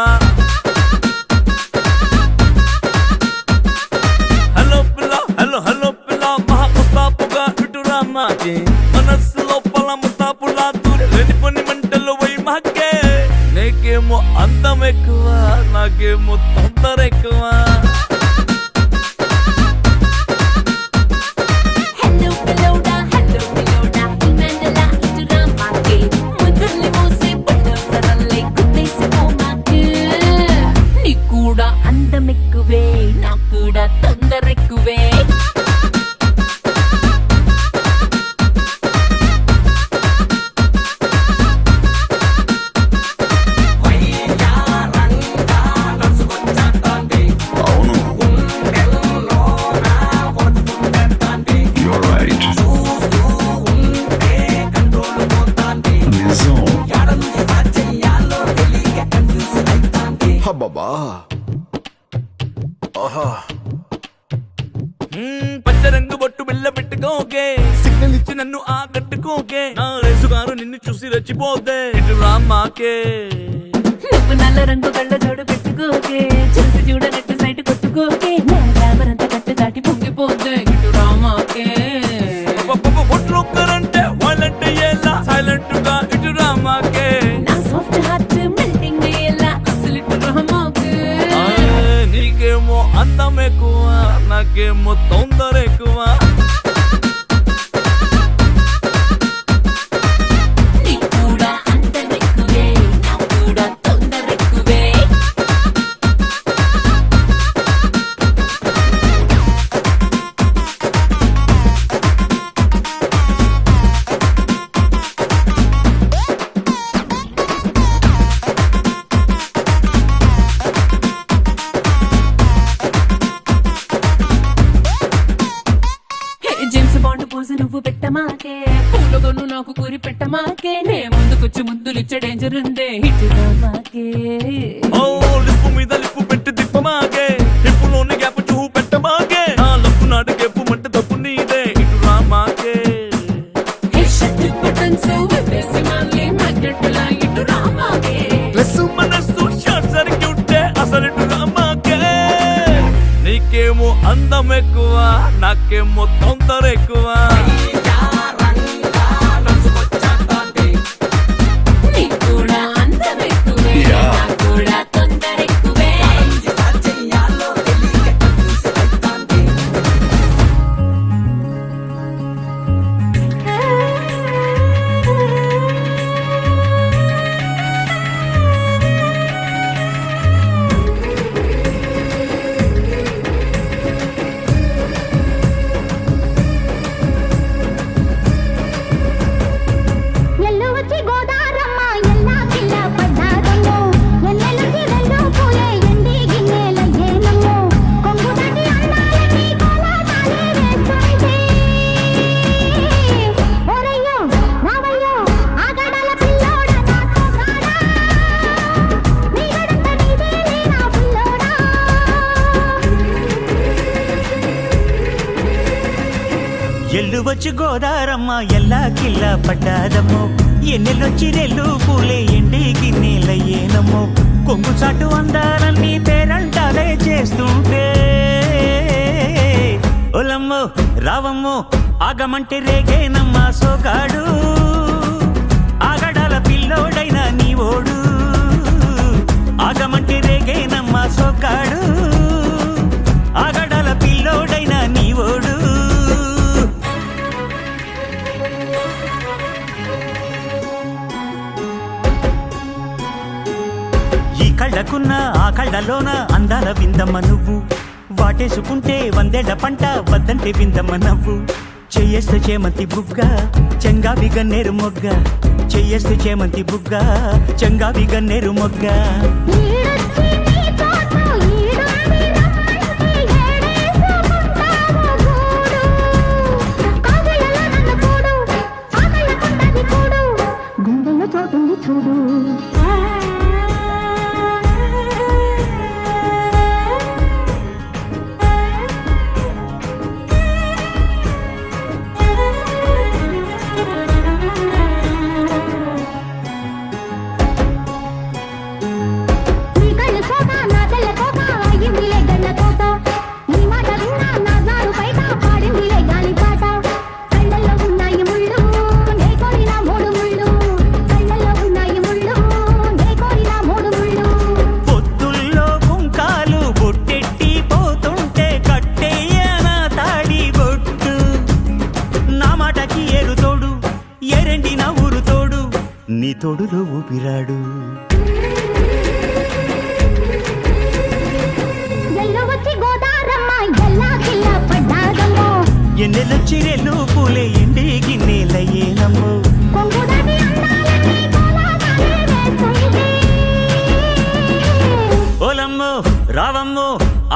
హలో పిల్ల హలో హలో పిల్ల మహా ముస్తాపుగా ఇటు రమ్మాకి మనస్సు లోపల ముస్తాపులా దూరి వెళ్ళిపోని మంటలు పోయి మాకే నీకేమో అందం ఎక్కువ నాకేమో తొందర ఎక్కువ హలో పిల్లోడా ఇమెండలా ఇటు రామాకే ముద్దుల్ని మోసే పట్టసరల్లే కుట్టేసిపోమాకే నీకు కూడా అందం ఎక్కువే నాకు కూడా తొందర ఎక్కువే పచ్చరంగు బొట్టు బిల్ల పెట్టుకోకే సిగ్నల్ ఇచ్చి నన్ను ఆకట్టుకోకే నా రేసుగారు నిన్ను చూసి రచ్చిపోతే ఇటు రామాకే నువ్వు నల్ల రంగు కళ్ళ జోడు పెట్టుకోకే చూసి చూడనట్టు సైట్ కొట్టుకోకే నా గ్లామరంతా కట్టు దాటి పొంగిపోతే ఇటు రామాకే ఒట్లొక్కరంటే వాళ్ళంటే ఎలా సైలెంట్ గా ఇటు రామాకే నా సాఫ్ట్ హార్ట్ మెల్టింగ్ అయ్యేలా అసలు ఇటు రామాకే నీకేమో అందం ఎక్కువ నాకేమో తొందర ఎక్కువ నీకు కూడా అందం ఎక్కువే నాకు కూడా తొందర ఎక్కువే జేమ్స్ బాండ్ పోజు నువ్వు పెట్టమాకే పూలగొన్ను నాకు కూరి పెట్టమాకే నే ముందుకొచ్చి ముద్దులిచ్చే డేంజర్ ఉందే ఇటు రామాకే ఓ లిప్పు మీద లిప్పు పెట్టి తిప్పమాకే హిప్పులోని గ్యాప్ చూపు పెట్టమాకే నా లప్పు నాటి గెప్పు మంటే తప్పు నీదే ఇటు రామాకే షట్టు బటన్స్ విప్పేసి మళ్ళీ మగ్గట్టులా ఇటు రామాకే ప్లస్ మనస్సు షార్ట్ సర్క్యూటే అసలు ఇటు రామాకే నీకేమో అందం ఎక్కువ నాకేమో తొందర ఎక్కువ నీకు కూడా అందం ఎక్కువే నాకు కూడా తొందర ఎక్కువే ఎల్లు వచ్చి గోదారమ్మ ఎల్లా కిల్లా పడ్డాదమ్మో ఎన్నెల్లొచ్చి రెల్లు పూలే ఎండి గిన్నెలయ్యేనమ్మో కొంగు చాటు అందాలన్నీ పేరంటాలే చేస్తుంటే రావమ్మో ఆగమంటే రేగేనమ్మా సోగాడు ఆగడాల పిల్లోడైనా నీ ఓడు ఆగమంటే రేగేనమ్మా సోగాడు ఆగడాల పిల్లోడైనా నీ ఓడు ఈ కళ్ళకున్న ఆ కళ్ళలోన అందాల విందమ్మ నువ్వు వాటేసుకుంటే వందేళ్ల పంట వద్దంటే విందమ్మ నవ్వు చెయ్యేస్తే చేమంతి బుగ్గ చెంగావి గన్నేరు మొగ్గ చెయ్యేస్తే చేమంతి బుగ్గ చెంగావి గన్నేరు మొగ్గ చూడు నీ తోడులో ఊపిరాడు ఎన్నెలొచ్చి రెల్లు పూలే ఎండి గిన్నెలయ్యేనమ్మో ఓలమ్మో రావమ్మో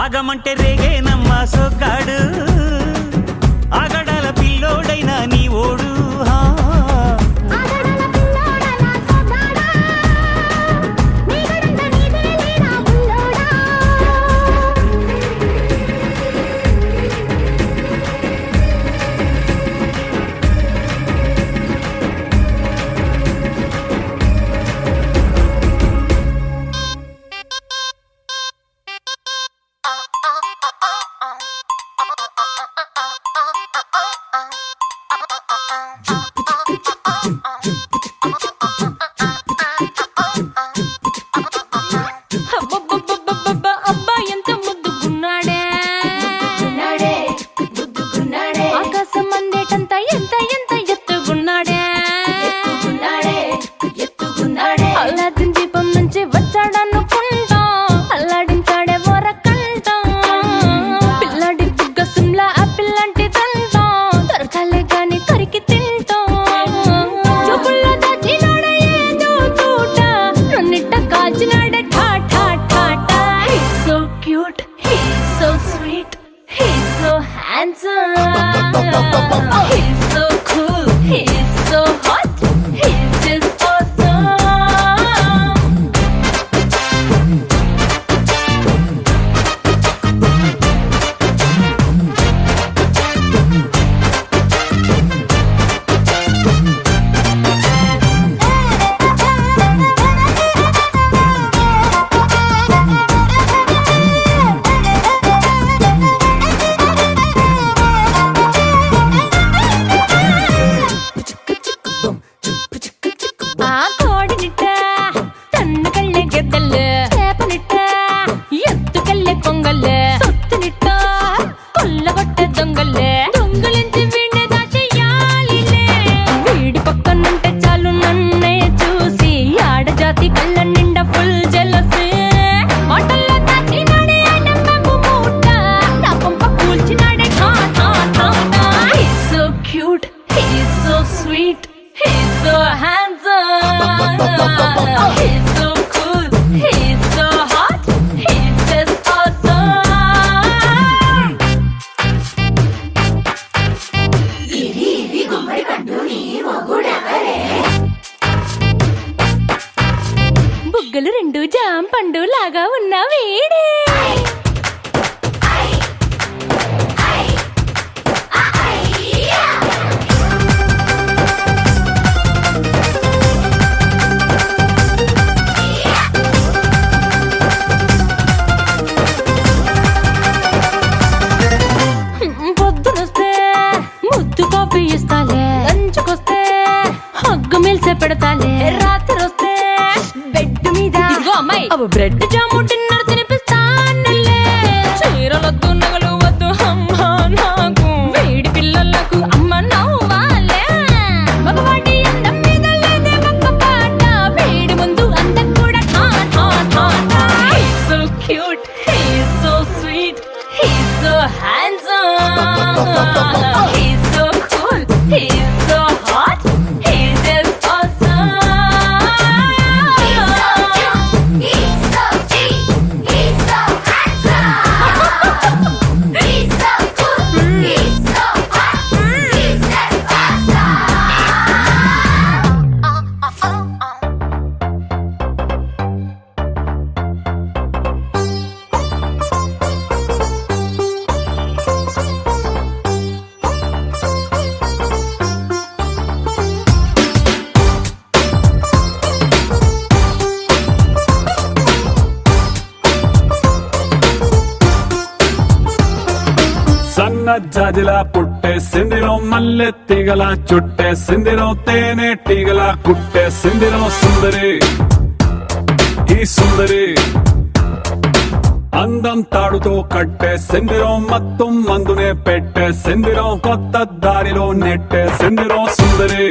ఆగమంటే రేగేనమ్మా సోగాడు ఆగడాల పిల్లోడైనా నీ ఓడు He's so cool, he's so hot, he's just awesome. నువ్వు బ్రెడ్ జాము డిన్నర్ తినిపిస్తానులే చీరలొద్దు నగలు వద్దు అమ్మా నాకు వేడి పిల్లలకు అమ్మ నవ్వాలే మగవాడి అందం మీద లేదే ఒక్క పాట వేడి ముందు అందం కూడా ఠా ఠా ఠా ఠా He's so cute, he's so sweet, he's so handsome, he's so cool, he's so hot, he's just awesome. He's so cute, he's so sweet, he's so handsome, he's so cool, he's so hot, he's just awesome. సన్న జాజిలా పుట్టే సిందిరో మల్లె తీగల చుట్టే సిందిరో తేనె టీగల కుట్టే సిందిరో సుందరి ఈ సుందరి అందం తాడుతో కట్టే సిందిరో మత్తం మందునే పెట్టే సిందిరో కొత్త దారిలో నెట్టే సిందిరో సుందరి